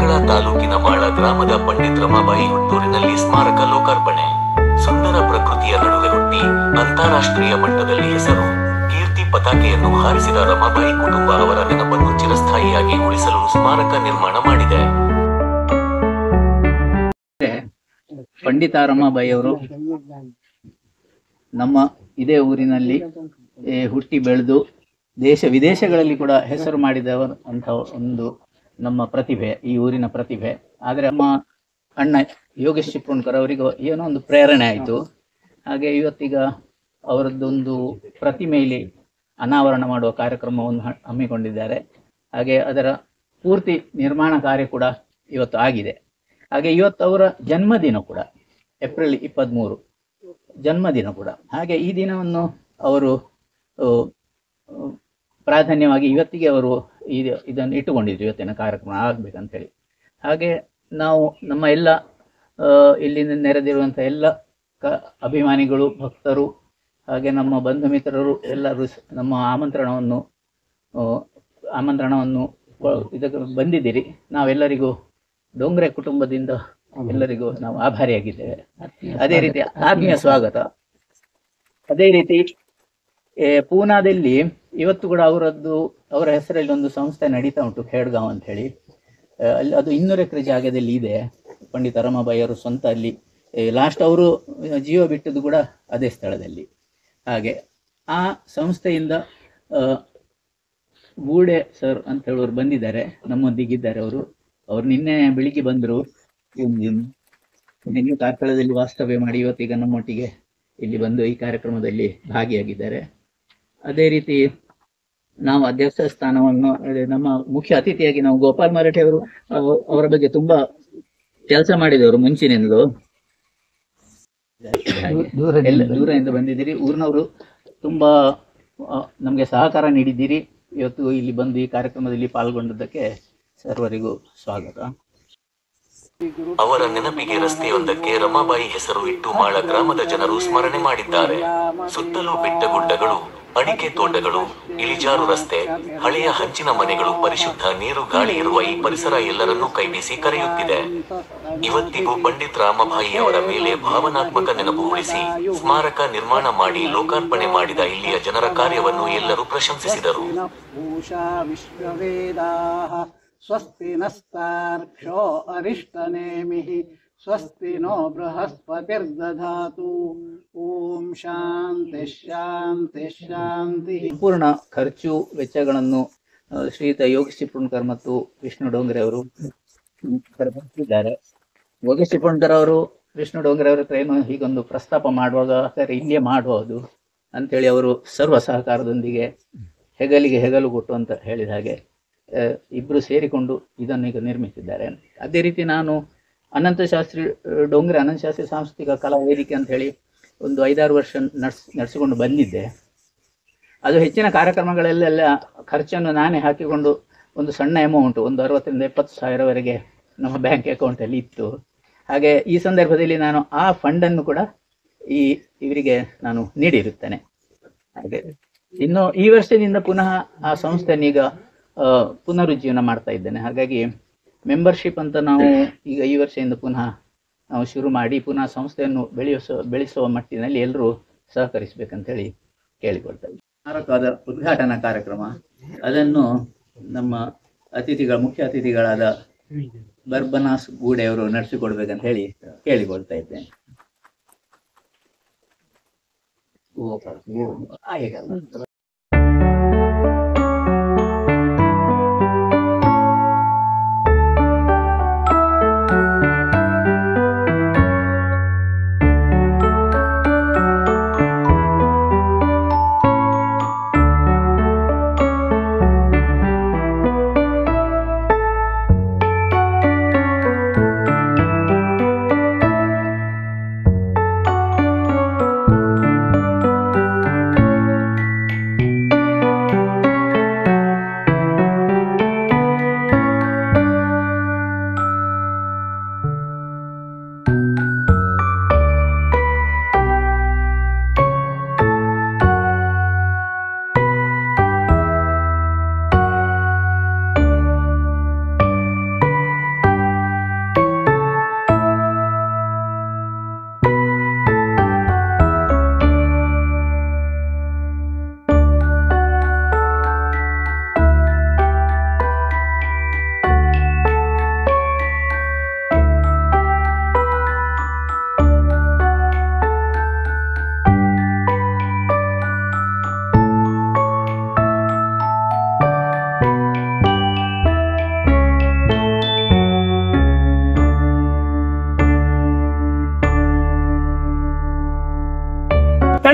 ಕಾರ್ಕಳ ತಾಲೂಕಿನ ಮಾಳ ಗ್ರಾಮದ ಪಂಡಿತ್ ರಮಾಬಾಯಿ ಹುಟ್ಟೂರಿನಲ್ಲಿ ಸ್ಮಾರಕ ಲೋಕಾರ್ಪಣೆ. ಸುಂದರ ಪ್ರಕೃತಿಯ ನಡುವೆ ಹುಟ್ಟಿ ಅಂತಾರಾಷ್ಟ್ರೀಯ ಮಟ್ಟದಲ್ಲಿ ಹೆಸರು, ಕೀರ್ತಿ ಪತಾಕೆಯನ್ನು ಹಾರಿಸಿದ ರಮಾಬಾಯಿ ಕುಟುಂಬ ಅವರ ನೆನಪನ್ನು ಚಿರಸ್ಥಾಯಿಯಾಗಿ ಉಳಿಸಲು ಸ್ಮಾರಕ ನಿರ್ಮಾಣ ಮಾಡಿದೆ. ಪಂಡಿತ ರಮಾಬಾಯಿ ಅವರು ನಮ್ಮ ಇದೇ ಊರಿನಲ್ಲಿ ಹುಟ್ಟಿ ಬೆಳೆದು ದೇಶ ವಿದೇಶಗಳಲ್ಲಿ ಕೂಡ ಹೆಸರು ಮಾಡಿದವರು ಅಂತ ಒಂದು ನಮ್ಮ ಪ್ರತಿಭೆ, ಈ ಊರಿನ ಪ್ರತಿಭೆ. ಆದರೆ ನಮ್ಮ ಅಣ್ಣ ಯೋಗೇಶ್ ಚಿಪ್ರೋಣ್ಕರ್ ಅವರಿಗೂ ಏನೋ ಒಂದು ಪ್ರೇರಣೆ ಆಯಿತು. ಹಾಗೆ ಇವತ್ತೀಗ ಅವರದ್ದೊಂದು ಪ್ರತಿಮೆಯಲ್ಲಿ ಅನಾವರಣ ಮಾಡುವ ಕಾರ್ಯಕ್ರಮವನ್ನು ಹಮ್ಮಿಕೊಂಡಿದ್ದಾರೆ. ಹಾಗೆ ಅದರ ಪೂರ್ತಿ ನಿರ್ಮಾಣ ಕಾರ್ಯ ಕೂಡ ಇವತ್ತು ಆಗಿದೆ. ಹಾಗೆ ಇವತ್ತು ಅವರ ಜನ್ಮದಿನ ಕೂಡ ಏಪ್ರಿಲ್ 23 ಜನ್ಮದಿನ ಕೂಡ. ಹಾಗೆ ಈ ದಿನವನ್ನು ಅವರು ಪ್ರಾಧಾನ್ಯವಾಗಿ ಇವತ್ತಿಗೆ ಅವರು ಇದನ್ನು ಇಟ್ಟುಕೊಂಡಿದ್ರು, ಇವತ್ತಿನ ಕಾರ್ಯಕ್ರಮ ಆಗಬೇಕಂತೇಳಿ. ಹಾಗೆ ನಾವು ನಮ್ಮ ಎಲ್ಲ ಇಲ್ಲಿಂದ ನೆರೆದಿರುವಂಥ ಎಲ್ಲ ಅಭಿಮಾನಿಗಳು, ಭಕ್ತರು, ಹಾಗೆ ನಮ್ಮ ಬಂಧು ಮಿತ್ರರು ಎಲ್ಲರೂ ನಮ್ಮ ಆಮಂತ್ರಣವನ್ನು ಇದಕ್ಕೆ ಬಂದಿದ್ದೀರಿ. ನಾವೆಲ್ಲರಿಗೂ ಡೋಂಗ್ರೆ ಕುಟುಂಬದಿಂದ ಎಲ್ಲರಿಗೂ ನಾವು ಆಭಾರಿಯಾಗಿದ್ದೇವೆ. ಅದೇ ರೀತಿ ಆತ್ಮೀಯ ಸ್ವಾಗತ. ಅದೇ ರೀತಿ ಪೂನಾದಲ್ಲಿ ಇವತ್ತು ಕೂಡ ಅವರ ಹೆಸರಲ್ಲಿ ಒಂದು ಸಂಸ್ಥೆ ನಡೀತಾ ಉಂಟು, ಖೇಡ್ಗಾಂವ್ ಅಂತ ಹೇಳಿ. ಅಲ್ಲಿ ಅದು 200 ಎಕರೆ ಜಾಗದಲ್ಲಿ ಇದೆ. ಪಂಡಿತ ರಮಾಬಾಯಿ ಅವರು ಸ್ವಂತ ಅಲ್ಲಿ ಲಾಸ್ಟ್ ಅವರು ಜೀವ ಬಿಟ್ಟದ್ದು ಕೂಡ ಅದೇ ಸ್ಥಳದಲ್ಲಿ. ಹಾಗೆ ಆ ಸಂಸ್ಥೆಯಿಂದ ಗೂಡೆ ಸರ್ ಅಂತ ಹೇಳೋರು ಬಂದಿದ್ದಾರೆ, ನಮ್ಮೊಂದಿಗಿದ್ದಾರೆ. ಅವರು ನಿನ್ನೆ ಬೆಳಿಗ್ಗೆ ಬಂದರು. ನಿನ್ನೆ ಕಾರ್ಕಳದಲ್ಲಿ ವಾಸ್ತವ್ಯ ಮಾಡಿ ಇವತ್ತೀಗ ನಮ್ಮೊಟ್ಟಿಗೆ ಇಲ್ಲಿ ಬಂದು ಈ ಕಾರ್ಯಕ್ರಮದಲ್ಲಿ ಭಾಗಿಯಾಗಿದ್ದಾರೆ. ಅದೇ ರೀತಿ ನಾವು ಅಧ್ಯಕ್ಷ ಸ್ಥಾನವನ್ನು ನಮ್ಮ ಮುಖ್ಯ ಅತಿಥಿಯಾಗಿ ನಾವು ಗೋಪಾಲ್ ಮರಾಠೆ ಅವರು ಅವರ ಬಗ್ಗೆ ತುಂಬಾ ಕೆಲಸ ಮಾಡಿದವರು ಮುಂಚಿನಿಂದಲೂ. ಎಲ್ಲ ದೂರದಿಂದ ಬಂದಿದ್ದೀರಿ, ಊರಿನವರು ತುಂಬಾ ನಮಗೆ ಸಹಕಾರ ನೀಡಿದ್ದೀರಿ. ಇವತ್ತು ಇಲ್ಲಿ ಬಂದು ಈ ಕಾರ್ಯಕ್ರಮದಲ್ಲಿ ಪಾಲ್ಗೊಂಡದ್ದಕ್ಕೆ ಸರ್ವರಿಗೂ ಸ್ವಾಗತ. ಅವರ ನೆನಪಿಗೆ ರಸ್ತೆಯೊಂದಕ್ಕೆ ರಮಾಬಾಯಿ ಹೆಸರು ಇಟ್ಟು ಮಾಳ ಗ್ರಾಮದ ಜನರು ಸ್ಮರಣೆ ಮಾಡಿದ್ದಾರೆ. ಸುತ್ತಲೂ ಬೆಟ್ಟಗುಡ್ಡಗಳು, ಅಡಿಕೆ ತೋಟಗಳು, ಇಳಿಜಾರು ರಸ್ತೆ, ಹಳೆಯ ಹಂಚಿನ ಮನೆಗಳು, ಪರಿಶುದ್ಧ ನೀರು, ಗಾಳಿ ಇರುವ ಈ ಪರಿಸರ ಎಲ್ಲರನ್ನೂ ಕೈಬೀಸಿ ಕರೆಯುತ್ತಿದೆ. ಇವತ್ತಿಗೂ ಪಂಡಿತ್ ರಾಮಬಾಯಿ ಅವರ ಮೇಲೆ ಭಾವನಾತ್ಮಕ ನೆನಪು ಉಳಿಸಿ ಸ್ಮಾರಕ ನಿರ್ಮಾಣ ಮಾಡಿ ಲೋಕಾರ್ಪಣೆ ಮಾಡಿದ ಇಲ್ಲಿಯ ಜನರ ಕಾರ್ಯವನ್ನು ಎಲ್ಲರೂ ಪ್ರಶಂಸಿಸಿದರು. ಸ್ವಸ್ತಿ ನಸ್ತಾರ್ಕ್ಷ್ಯೋ ಅರಿಷ್ಟನೇಮಿಃ ಸ್ವಸ್ತಿ ನೋ ಬೃಹಸ್ಪತಿರ್ದಧಾತು. ಓಂ ಶಾಂತಿ ಶಾಂತಿ ಶಾಂತಿ. ಸಂಪೂರ್ಣ ಖರ್ಚು ವೆಚ್ಚಗಳನ್ನು ಶ್ರೀಯುತ ಯೋಗೇಶ್ ಚಿಪ್ರೋಣ್ಕರ್ ಮತ್ತು ವಿಷ್ಣು ಡೋಂಗ್ರೆ ಅವರು ಭರಿಸಿದ್ದಾರೆ. ಯೋಗೇಶ್ ಚಿಪ್ರೋಣ್ಕರ್ ಅವರು ವಿಷ್ಣು ಡೋಂಗ್ರೆ ಅವರ ಹತ್ರ ಏನು ಹೀಗೊಂದು ಪ್ರಸ್ತಾಪ ಮಾಡುವಾಗ ಸರ್ ಇಲ್ಲಿಯೇ ಮಾಡುವುದು ಅಂತೇಳಿ ಅವರು ಸರ್ವ ಸಹಕಾರದೊಂದಿಗೆ ಹೆಗಲಿಗೆ ಹೆಗಲು ಕೊಟ್ಟು ಅಂತ ಹೇಳಿದ ಹಾಗೆ ಇಬ್ಬರು ಸೇರಿಕೊಂಡು ಇದನ್ನು ಈಗ ನಿರ್ಮಿಸಿದ್ದಾರೆ. ಅದೇ ರೀತಿ ನಾನು ಅನಂತಶಾಸ್ತ್ರಿ ಡೋಂಗ್ರೆ ಅನಂತಶಾಸ್ತ್ರಿ ಸಾಂಸ್ಕೃತಿಕ ಕಲಾ ವೇದಿಕೆ ಅಂತ ಹೇಳಿ ಒಂದು 5-6 ವರ್ಷ ನಡೆಸಿಕೊಂಡು ಬಂದಿದ್ದೆ. ಅದು ಹೆಚ್ಚಿನ ಕಾರ್ಯಕ್ರಮಗಳಲ್ಲೆಲ್ಲ ಖರ್ಚನ್ನು ನಾನೇ ಹಾಕಿಕೊಂಡು ಒಂದು ಸಣ್ಣ ಅಮೌಂಟ್, ಒಂದು 60,000 ರಿಂದ 70,000ವರೆಗೆ ನಮ್ಮ ಬ್ಯಾಂಕ್ ಅಕೌಂಟಲ್ಲಿ ಇತ್ತು. ಹಾಗೆ ಈ ಸಂದರ್ಭದಲ್ಲಿ ನಾನು ಆ ಫಂಡನ್ನು ಕೂಡ ಇವರಿಗೆ ನಾನು ನೀಡಿರುತ್ತೇನೆ. ಹಾಗೆ ಇನ್ನು ಈ ವರ್ಷದಿಂದ ಪುನಃ ಆ ಸಂಸ್ಥೆಯನ್ನೀಗ ಪುನರುಜ್ಜೀವನ ಮಾಡ್ತಾ ಇದ್ದೇನೆ. ಹಾಗಾಗಿ ಮೆಂಬರ್ಶಿಪ್ ಅಂತ ನಾವು ಈಗ ಈ ವರ್ಷದಿಂದ ಪುನಃ ನಾವು ಶುರು ಮಾಡಿ ಪುನಃ ಸಂಸ್ಥೆಯನ್ನು ಬೆಳೆಸುವ ಮಟ್ಟಿನಲ್ಲಿ ಎಲ್ಲರೂ ಸಹಕರಿಸಬೇಕಂತೇಳಿ ಕೇಳಿಕೊಳ್ತೇವೆ. ಸ್ಮಾರಕದ ಉದ್ಘಾಟನಾ ಕಾರ್ಯಕ್ರಮ ಅದನ್ನು ನಮ್ಮ ಮುಖ್ಯ ಅತಿಥಿಗಳಾದ ಬರ್ಬನಾಸ್ ಗೂಡೆ ಅವರು ನಡೆಸಿಕೊಡ್ಬೇಕಂತ ಹೇಳಿ ಕೇಳಿಕೊಳ್ತಾ ಇದ್ದೇನೆ.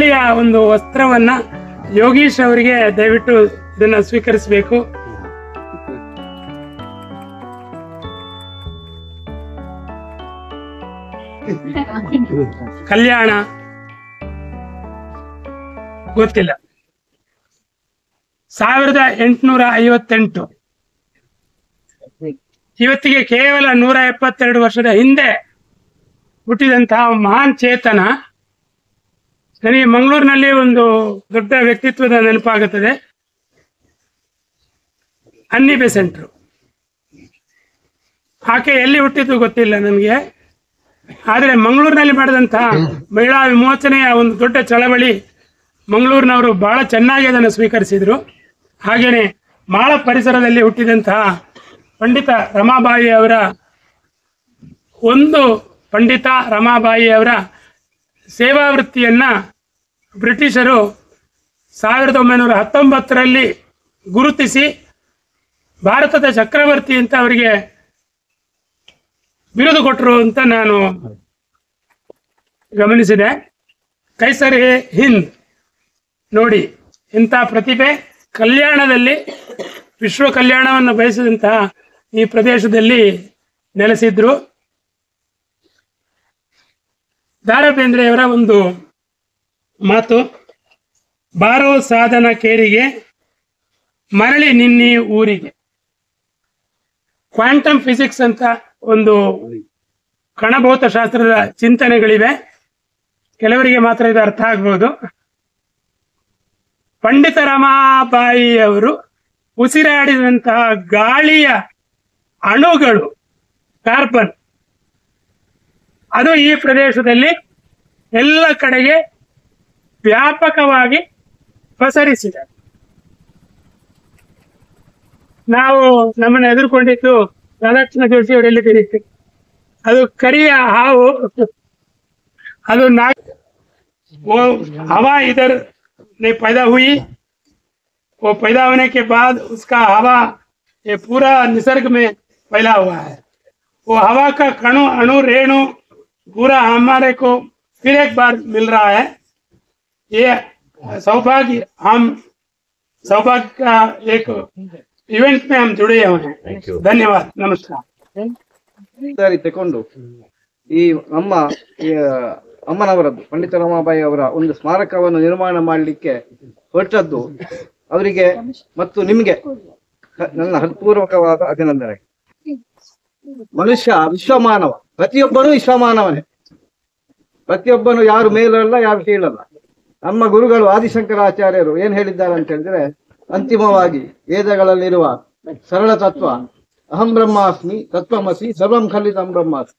ಗಾಳಿಯ ಒಂದು ವಸ್ತ್ರವನ್ನ ಯೋಗೀಶ್ ಅವರಿಗೆ ದಯವಿಟ್ಟು ಇದನ್ನ ಸ್ವೀಕರಿಸಬೇಕು. ಕಲ್ಯಾಣ ಗೊತ್ತಿಲ್ಲ. 1858 ಇವತ್ತಿಗೆ ಕೇವಲ 172 ವರ್ಷದ ಹಿಂದೆ ಹುಟ್ಟಿದಂತಹ ಮಹಾನ್ ಚೇತನ. ನನಗೆ ಮಂಗಳೂರಿನಲ್ಲಿ ಒಂದು ದೊಡ್ಡ ವ್ಯಕ್ತಿತ್ವದ ನೆನಪಾಗುತ್ತದೆ, ಅನ್ನಿ ಬೆಸೆಂಟ್ರು. ಆಕೆ ಎಲ್ಲಿ ಹುಟ್ಟಿದ್ದು ಗೊತ್ತಿಲ್ಲ ನನಗೆ, ಆದರೆ ಮಂಗಳೂರಿನಲ್ಲಿ ಮಾಡಿದಂತಹ ಮಹಿಳಾ ವಿಮೋಚನೆಯ ಒಂದು ದೊಡ್ಡ ಚಳವಳಿ ಮಂಗಳೂರಿನವರು ಬಹಳ ಚೆನ್ನಾಗಿ ಅದನ್ನು ಸ್ವೀಕರಿಸಿದರು. ಹಾಗೆಯೇ ಮಾಳ ಪರಿಸರದಲ್ಲಿ ಹುಟ್ಟಿದಂತಹ ಪಂಡಿತ ರಮಾಬಾಯಿ ಅವರ ಸೇವಾ ವೃತ್ತಿಯನ್ನ ಬ್ರಿಟಿಷರು 1919ರಲ್ಲಿ ಗುರುತಿಸಿ ಭಾರತದ ಚಕ್ರವರ್ತಿ ಅಂತ ಅವರಿಗೆ ಬಿರುದು ಕೊಟ್ಟರು ಅಂತ ನಾನು ಗಮನಿಸಿದೆ. ಕೈಸರ್ ಎ ಹಿಂದ್ ನೋಡಿ, ಇಂಥ ಪ್ರತಿಭೆ ಕಲ್ಯಾಣದಲ್ಲಿ ವಿಶ್ವ ಕಲ್ಯಾಣವನ್ನು ಬಯಸಿದಂತಹ ಈ ಪ್ರದೇಶದಲ್ಲಿ ನೆಲೆಸಿದ್ರು. ದ.ರಾ ಬೇಂದ್ರೆಯವರ ಒಂದು ಮಾತು, ಬಾರೋ ಸಾಧನ ಕೇರಿಗೆ ಮರಳಿ ನಿನ್ನಿ ಊರಿಗೆ. ಕ್ವಾಂಟಮ್ ಫಿಸಿಕ್ಸ್ ಅಂತ ಒಂದು ಕಣಭೌತ ಶಾಸ್ತ್ರದ ಚಿಂತನೆಗಳಿವೆ, ಕೆಲವರಿಗೆ ಮಾತ್ರ ಇದು ಅರ್ಥ ಆಗ್ಬೋದು. ಪಂಡಿತ ರಮಾಬಾಯಿ ಅವರು ಉಸಿರಾಡಿದಂತಹ ಗಾಳಿಯ ಅಣುಗಳು, ಕಾರ್ಬನ್, ಅದು ಈ ಪ್ರದೇಶದಲ್ಲಿ ಎಲ್ಲ ಕಡೆಗೆ ವ್ಯಾಪಕವಾಗಿ ಪಸರಿಸಿದೆ. ನಾವು ನಮ್ಮನ್ನು ಎದುರುಕೊಂಡಿದ್ದು ರಾಧಾಕೃಷ್ಣ ಜೋಶಿ ಅವರೆಲ್ಲಿ ತಿಳಿಸಿ, ಅದು ಕರಿಯ ಹಾವು, ಅದು हवा इधर ने पैदा हुई, वो पैदा होने के बाद उसका हवा ये पूरा निसर्ग में फैला हुआ है. वो हवा का कणु अणु रेणु पूरा हमारे को फिर एक बार मिल रहा है. ये सौभाग्य का एक इवेंट में हम जुड़े हुए हैं. धन्यवाद, नमस्कार. ಸರಿ ತಕೊಂಡು ಈ ನಮ್ಮ ಅಮ್ಮನವರದ್ದು ಪಂಡಿತ ರಮಾಬಾಯಿ ಅವರ ಒಂದು ಸ್ಮಾರಕವನ್ನು ನಿರ್ಮಾಣ ಮಾಡಲಿಕ್ಕೆ ಹೊರಟದ್ದು ಅವರಿಗೆ ಮತ್ತು ನಿಮಗೆ ನನ್ನ ಹೃತ್ಪೂರ್ವಕವಾದ ಅಭಿನಂದನೆ. ಮನುಷ್ಯ ವಿಶ್ವಮಾನವ, ಪ್ರತಿಯೊಬ್ಬನೂ ವಿಶ್ವಮಾನವನೇ, ಪ್ರತಿಯೊಬ್ಬನು ಯಾರು ಮೇಲಲ್ಲ ಯಾರು ಕೀಳಲ್ಲ. ನಮ್ಮ ಗುರುಗಳು ಆದಿಶಂಕರಾಚಾರ್ಯರು ಏನ್ ಹೇಳಿದ್ದಾರೆ ಅಂತ ಹೇಳಿದ್ರೆ, ಅಂತಿಮವಾಗಿ ವೇದಗಳಲ್ಲಿರುವ ಸರಳ ತತ್ವ ಅಹಂ ಬ್ರಹ್ಮಾಸ್ಮಿ ತತ್ವಮಸಿ ಸರ್ವಂ ಖಲಿತಂ ಬ್ರಹ್ಮಾಸ್ಮಿ.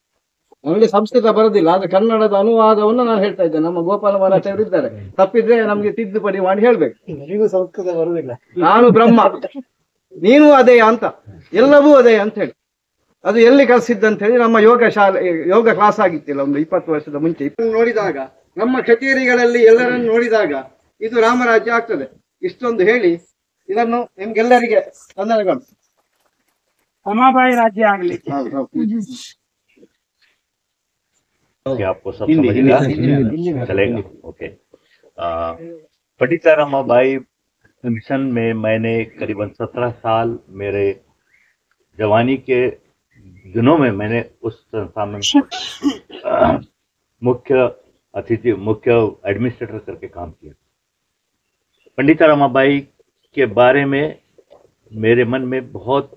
ನನಗೆ ಸಂಸ್ಕೃತ ಬರೋದಿಲ್ಲ, ಆದ್ರೆ ಕನ್ನಡದ ಅನುವಾದವನ್ನು ನಾನು ಹೇಳ್ತಾ ಇದ್ದೇನೆ. ನಮ್ಮ ಗೋಪಾಲ ಮರಾಠರು ಇದ್ದಾರೆ, ತಪ್ಪಿದ್ರೆ ನಮ್ಗೆ ತಿದ್ದುಪಡಿ ಮಾಡಿ ಹೇಳ್ಬೇಕು. ಸಂಸ್ಕೃತ ಬರುದಿಲ್ಲ. ನಾನು ಬ್ರಹ್ಮ, ನೀನು ಅದೇ ಅಂತ, ಎಲ್ಲವೂ ಅದೇ ಅಂತ ಹೇಳಿ. ಅದು ಎಲ್ಲಿ ಕಲಿಸಿದ್ದಂತ ಹೇಳಿ ನಮ್ಮ ಯೋಗ ಕ್ಲಾಸ್ ಆಗಿತ್ತಿಲ್ಲ ಒಂದು 20 ವರ್ಷದ ಮುಂಚೆ. ನೋಡಿದಾಗ ನಮ್ಮ ಕಚೇರಿಗಳಲ್ಲಿ ಎಲ್ಲರನ್ನು ನೋಡಿದಾಗ ಇದು ರಾಮರಾಜ್ಯ ಆಗ್ತದೆ. ಇಷ್ಟೊಂದು ಹೇಳಿ ಇದನ್ನು ನಿಮ್ಗೆಲ್ಲರಿಗೆ ವಂದನೆಗಳು. रमाबाई राज्य ಆಗಲಿ. आपको सब समझेगा, चलेगा? ओके. पंडित रमाबाई मिशन में मैंने करीबन 17 साल मेरे जवानी के दिनों में मैंने उस संस्था में मुख्य एडमिनिस्ट्रेटर करके काम किया. पंडित रमाबाई के बारे में मेरे मन में बहुत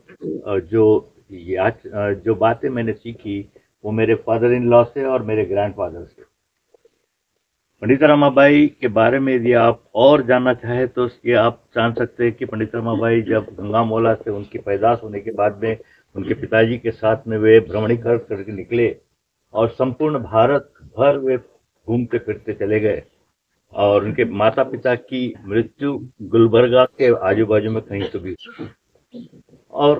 जो बातें मैंने सीखी वो मेरे फादर इन लॉ से और मेरे ग्रैंडफादर से. पंडित रमाबाई के बारे में यदि आप और जानना चाहें तो ये आप जान सकते हैं कि पंडित रमाबाई जब गंगामौला से उनकी पैदाश होने के बाद में उनके पिताजी के साथ में वे भ्रमणी करके निकले और संपूर्ण भारत भर वे घूमते फिरते चले गए. और उनके माता पिता की मृत्यु गुलबर्गा के आजू बाजू में कहीं तो भी, और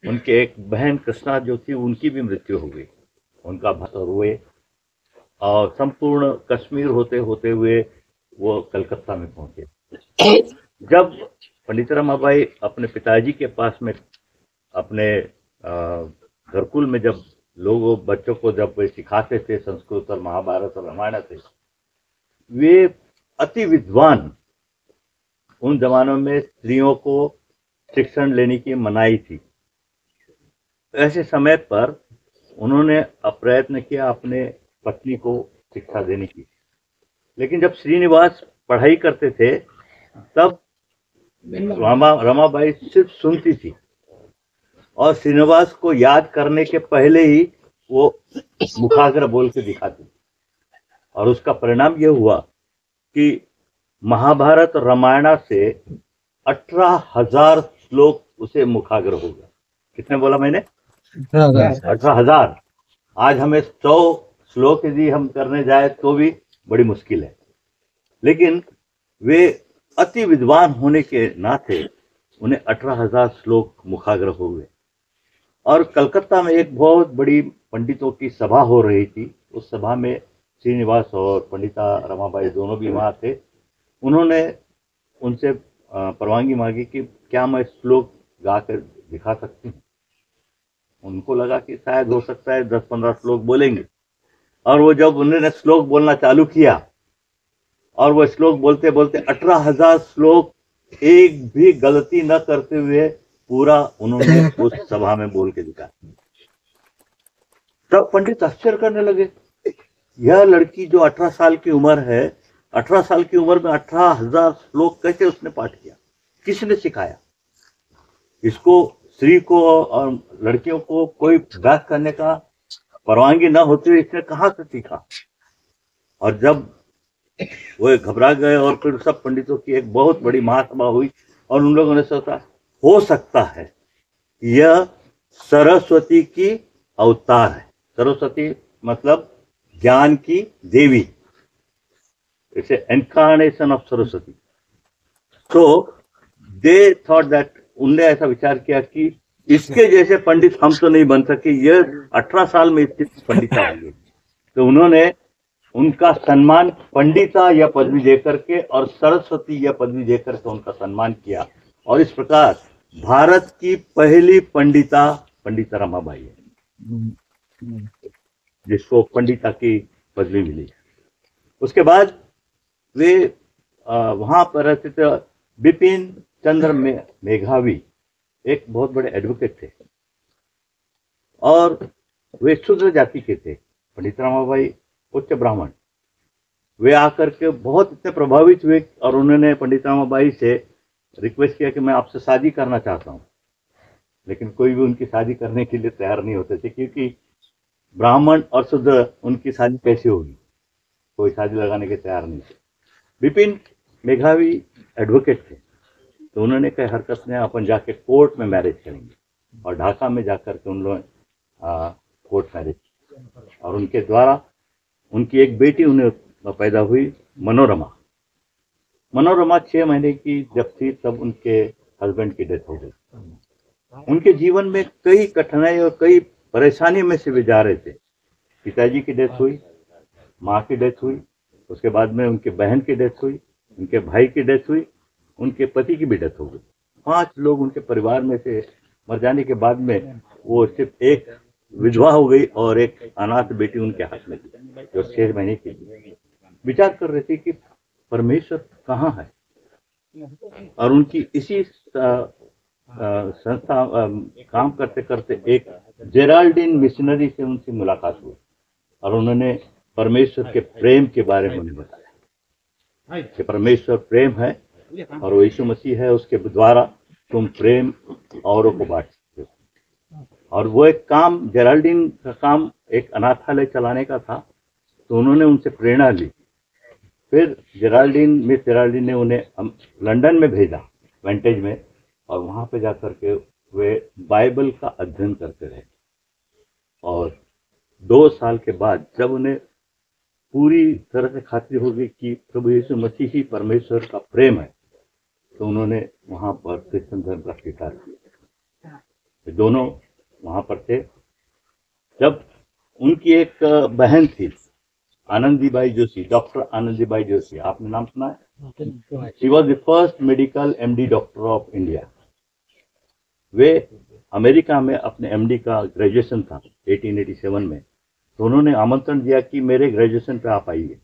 उनके एक बहन कृष्णा जो थी उनकी भी मृत्यु हो गई. उनका भाषा हुए और संपूर्ण कश्मीर होते होते हुए वो कलकत्ता में पहुंचे. जब पंडित रमाबाई अपने पिताजी के पास में अपने घरकुल में जब लोगों बच्चों को जब वे सिखाते थे संस्कृत और महाभारत और रामायण थे, वे अति विद्वान, उन जमानों में स्त्रियों को शिक्षण लेने की मनाही थी। ऐसे समय पर उन्होंने प्रयत्न किया अपने पत्नी को शिक्षा देने की, लेकिन जब श्रीनिवास पढ़ाई करते थे तब रमाबाई सिर्फ सुनती थी और श्रीनिवास को याद करने के पहले ही वो मुखाग्र बोल के दिखाती, और उसका परिणाम यह हुआ कि महाभारत और रामायण से 18,000 श्लोक उसे मुखाग्र हो गया। कितने बोला मैंने? 18,000। आज हमें 100 श्लोक यदि हम करने जाए तो भी बड़ी मुश्किल है, लेकिन वे अति विद्वान होने के नाते उन्हें 18,000 श्लोक मुखाग्र हो गए। और कलकत्ता में एक बहुत बड़ी पंडितों की सभा हो रही थी। उस सभा में श्रीनिवास और पंडिता रमाबाई दोनों भी वहाँ थे। उन्होंने उनसे परवानगी मांगी कि क्या मैं श्लोक गाकर दिखा सकती हूँ। उनको लगा कि शायद हो सकता है 10-15 श्लोक बोलेंगे, और वो जब उन्होंने श्लोक बोलना चालू किया और वो श्लोक बोलते बोलते 18,000 श्लोक एक भी गलती न करते हुए पूरा उन्होंने उस सभा में बोल के दिखाया। तब पंडित आश्चर्य करने लगे, यह लड़की जो 18 साल की उम्र है, 18 साल की उम्र में 18,000 श्लोक कैसे उसने पाठ किया, किसने सिखाया इसको? स्त्री को और लड़कियों को कोई अभ्यास करने का परवानगी न होते हुए इसने कहाँ से सीखा? और जब वो घबरा गए और फिर सब पंडितों की एक बहुत बड़ी महासभा हुई और उन लोगों ने सोचा हो सकता है यह सरस्वती की अवतार है। सरस्वती मतलब ज्ञान की देवी, इट्स इनकार्नेशन ऑफ सरस्वती। तो दे थॉट दैट, उनने ऐसा विचार किया कि इसके जैसे पंडित हम तो नहीं बन सके, यह 18 साल में इसकी पंडिता हुई। तो उन्होंने उनका सम्मान पंडिता या पदवी देकर के और सरस्वती या पदवी देकर के उनका सम्मान किया, और इस प्रकार भारत की पहली पंडिता पंडिता रमाबाई है, जिसको पंडिता की पदवी मिली। उसके बाद वे वहां पर रहते थे। बिपिन चंद्र मेघावी एक बहुत बड़े एडवोकेट थे और वे शूद्र जाति के थे। पंडित रमाबाई उच्च ब्राह्मण। वे आकर के बहुत इतने प्रभावित हुए और उन्होंने पंडित रमाबाई से रिक्वेस्ट किया कि मैं आपसे शादी करना चाहता हूँ, लेकिन कोई भी उनकी शादी करने के लिए तैयार नहीं होते थे, क्योंकि ब्राह्मण और शूद्र उनकी शादी कैसे होगी, कोई शादी लगाने के तैयार नहीं थे। बिपिन मेघावी एडवोकेट थे, तो उन्होंने कई हरकत ने अपन जाके कोर्ट में मैरिज करेंगे, और ढाका में जाकर के उन लोगों कोर्ट मैरिज, और उनके द्वारा उनकी एक बेटी उन्हें पैदा हुई, मनोरमा। मनोरमा 6 महीने की जब थी तब उनके हस्बैंड की डेथ हो गई। उनके जीवन में कई कठिनाई और कई परेशानी में से वे जा रहे थे। पिताजी की डेथ हुई, माँ की डेथ हुई, उसके बाद में उनके बहन की डेथ हुई, उनके भाई की डेथ हुई, उनके पति की भी डेथ हो गई। 5 लोग उनके परिवार में से मर जाने के बाद में वो सिर्फ एक विधवा हो गई और एक अनाथ बेटी उनके हाथ में थी, जो 6 महीने की थी। विचार कर रही थी कि परमेश्वर कहाँ है, और उनकी इसी संस्था काम करते करते एक जेराल्डीन मिशनरी से उनसे मुलाकात हुई, और उन्होंने परमेश्वर के प्रेम के बारे में उन्हें बताया कि परमेश्वर प्रेम है और वो यीशु मसीह है, उसके द्वारा तुम प्रेम औरों को बांट सकते हो। और वो एक काम, जेराल्डीन का काम एक अनाथालय चलाने का था, तो उन्होंने उनसे प्रेरणा ली। फिर मिस जेराल्डीन ने उन्हें लंदन में भेजा, वेंटेज में, और वहाँ पे जाकर के वे बाइबल का अध्ययन करते रहे। और 2 साल के बाद जब उन्हें पूरी तरह से खातिर हो गई कि प्रभु यीशु मसीह ही परमेश्वर का प्रेम है, तो उन्होंने वहाँ पर क्रिश्चियन धर्म का स्वीकार किया। दोनों वहाँ पर थे। जब उनकी एक बहन थी आनंदीबाई जोशी, डॉक्टर आनंदीबाई जोशी, आपने नाम सुना है? She was the first medical MD doctor of India. Way America में अपने MD का ग्रेजुएशन था 1887 में, तो उन्होंने आमंत्रण दिया कि मेरे ग्रेजुएशन पे आप आइए।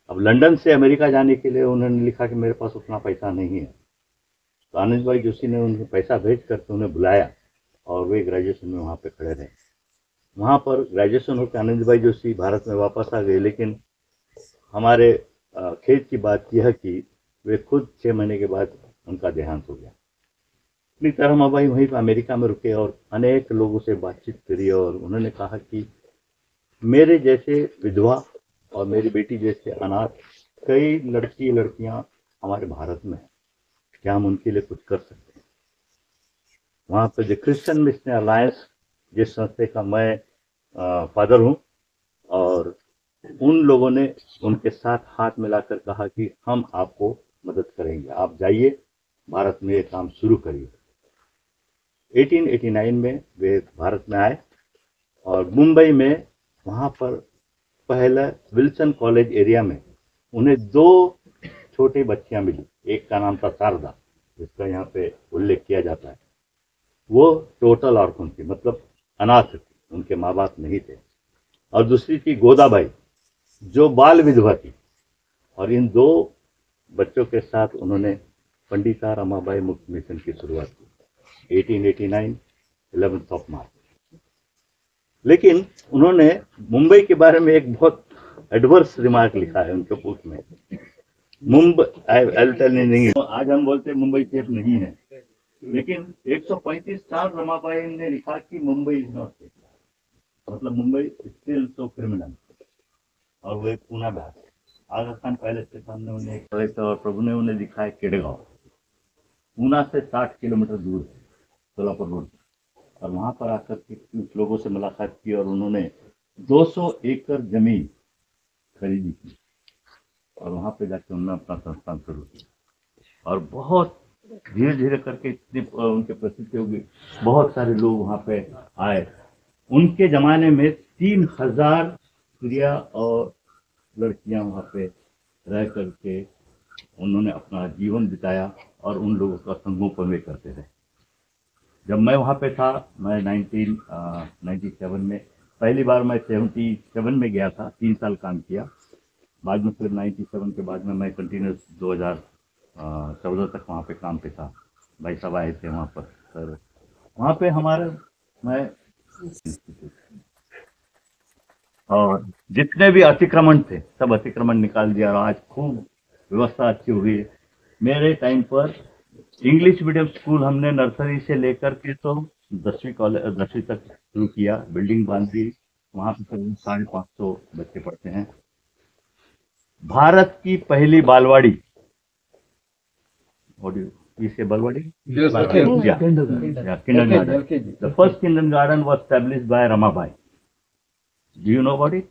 अब लंदन से अमेरिका जाने के लिए उन्होंने लिखा कि मेरे पास उतना पैसा नहीं है, तो आनंद भाई जोशी ने उन्हें पैसा भेज करके उन्हें बुलाया और वे ग्रेजुएशन में वहाँ पे खड़े रहे। वहाँ पर ग्रेजुएशन होकर आनंद भाई जोशी भारत में वापस आ गए, लेकिन हमारे खेद की बात यह कि वे खुद 6 महीने के बाद उनका देहांत हो गया। पंडित रमाबाई वहीं पर अमेरिका में रुके और अनेक लोगों से बातचीत करी और उन्होंने कहा कि मेरे जैसे विधवा और मेरी बेटी जैसे अनाथ कई लड़कियां हमारे भारत में हैं, क्या हम उनके लिए कुछ कर सकते हैं। वहाँ पर जो क्रिश्चियन मिशनरी अलायंस जिस संस्था का मैं फादर हूँ, और उन लोगों ने उनके साथ हाथ मिलाकर कहा कि हम आपको मदद करेंगे, आप जाइए भारत में ये काम शुरू करिए। 1889 में वे भारत में आए और मुंबई में वहाँ पर पहला विल्सन कॉलेज एरिया में उन्हें 2 छोटी बच्चियां मिली। एक का नाम था शारदा, जिसका यहाँ पे उल्लेख किया जाता है, वो टोटल ऑर्फन थी, मतलब अनाथ थी, उनके माँ बाप नहीं थे। और दूसरी थी गोदाबाई, जो बाल विधवा थी। और इन 2 बच्चों के साथ उन्होंने पंडिता रमाबाई मुक्त मिशन की शुरुआत की 1889 11 मार्च। लेकिन उन्होंने मुंबई के बारे में एक बहुत एडवर्स रिमार्क लिखा है उनके बुक में। मुंबई नहीं, आज हम बोलते हैं मुंबई सेफ नहीं है, लेकिन 135 साल रमाबाई ने लिखा कि मुंबई इज नॉट सेफ, मतलब मुंबई स्टिल सो क्रिमिनल। और वो एक पूना बैग आगा खान पैलेस के सामने उन्हें एक और प्रभु ने उन्हें दिखाया केड़गांव, पूना से 60 किलोमीटर दूर है, सोलापुर रोड। और वहां पर आकर के कुछ लोगों से मुलाकात की और उन्होंने 200 एकड़ जमीन खरीदी थी और वहां पे जाकर उन्होंने अपना संस्थान शुरू किया। और बहुत धीरे धीरे करके इतनी उनके प्रसिद्धि हो गई, बहुत सारे लोग वहां पे आए। उनके जमाने में 3000 स्त्रियां और लड़कियां वहां पे रह करके उन्होंने अपना जीवन बिताया और उन लोगों का संगोपन वे करते रहे। जब मैं वहाँ पे था, मैं 1997 में पहली बार मैं 77 में गया था, 3 साल काम किया। बाद में फिर 97 के बाद में मैं कंटिन्यूस 2014 तक वहाँ पे काम पे था। भाई साहब आए थे वहाँ पर, सर वहाँ पे हमारा मैं और जितने भी अतिक्रमण थे सब अतिक्रमण निकाल दिया और आज खूब व्यवस्था अच्छी हो गई है। मेरे टाइम पर इंग्लिश मीडियम स्कूल हमने नर्सरी से लेकर के तो 10वीं तक शुरू किया, बिल्डिंग बांध दी, वहाँ पे 550 बच्चे पढ़ते हैं। भारत की पहली बालवाड़ी, बालवाड़ी, kindergarten. The first kindergarten was established by Ramabai. Do you know about it?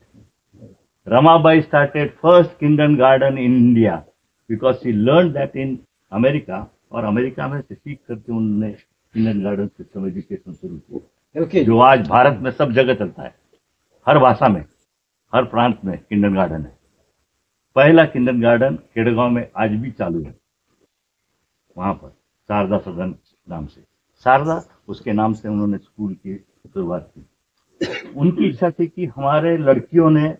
Ramabai started first kindergarten in India because she learned that in America, और अमेरिका में से सीख करके उन्होंने किंडरगार्टन सिस्टम एजुकेशन शुरू किया, जो आज भारत में सब जगह चलता है, हर भाषा में, हर प्रांत में किंडरगार्टन है। पहला किंडरगार्टन केड़गांव में आज भी चालू है, वहां पर शारदा सदन नाम से, शारदा उसके नाम से उन्होंने स्कूल की शुरुआत की। उनकी इच्छा थी कि हमारे लड़कियों ने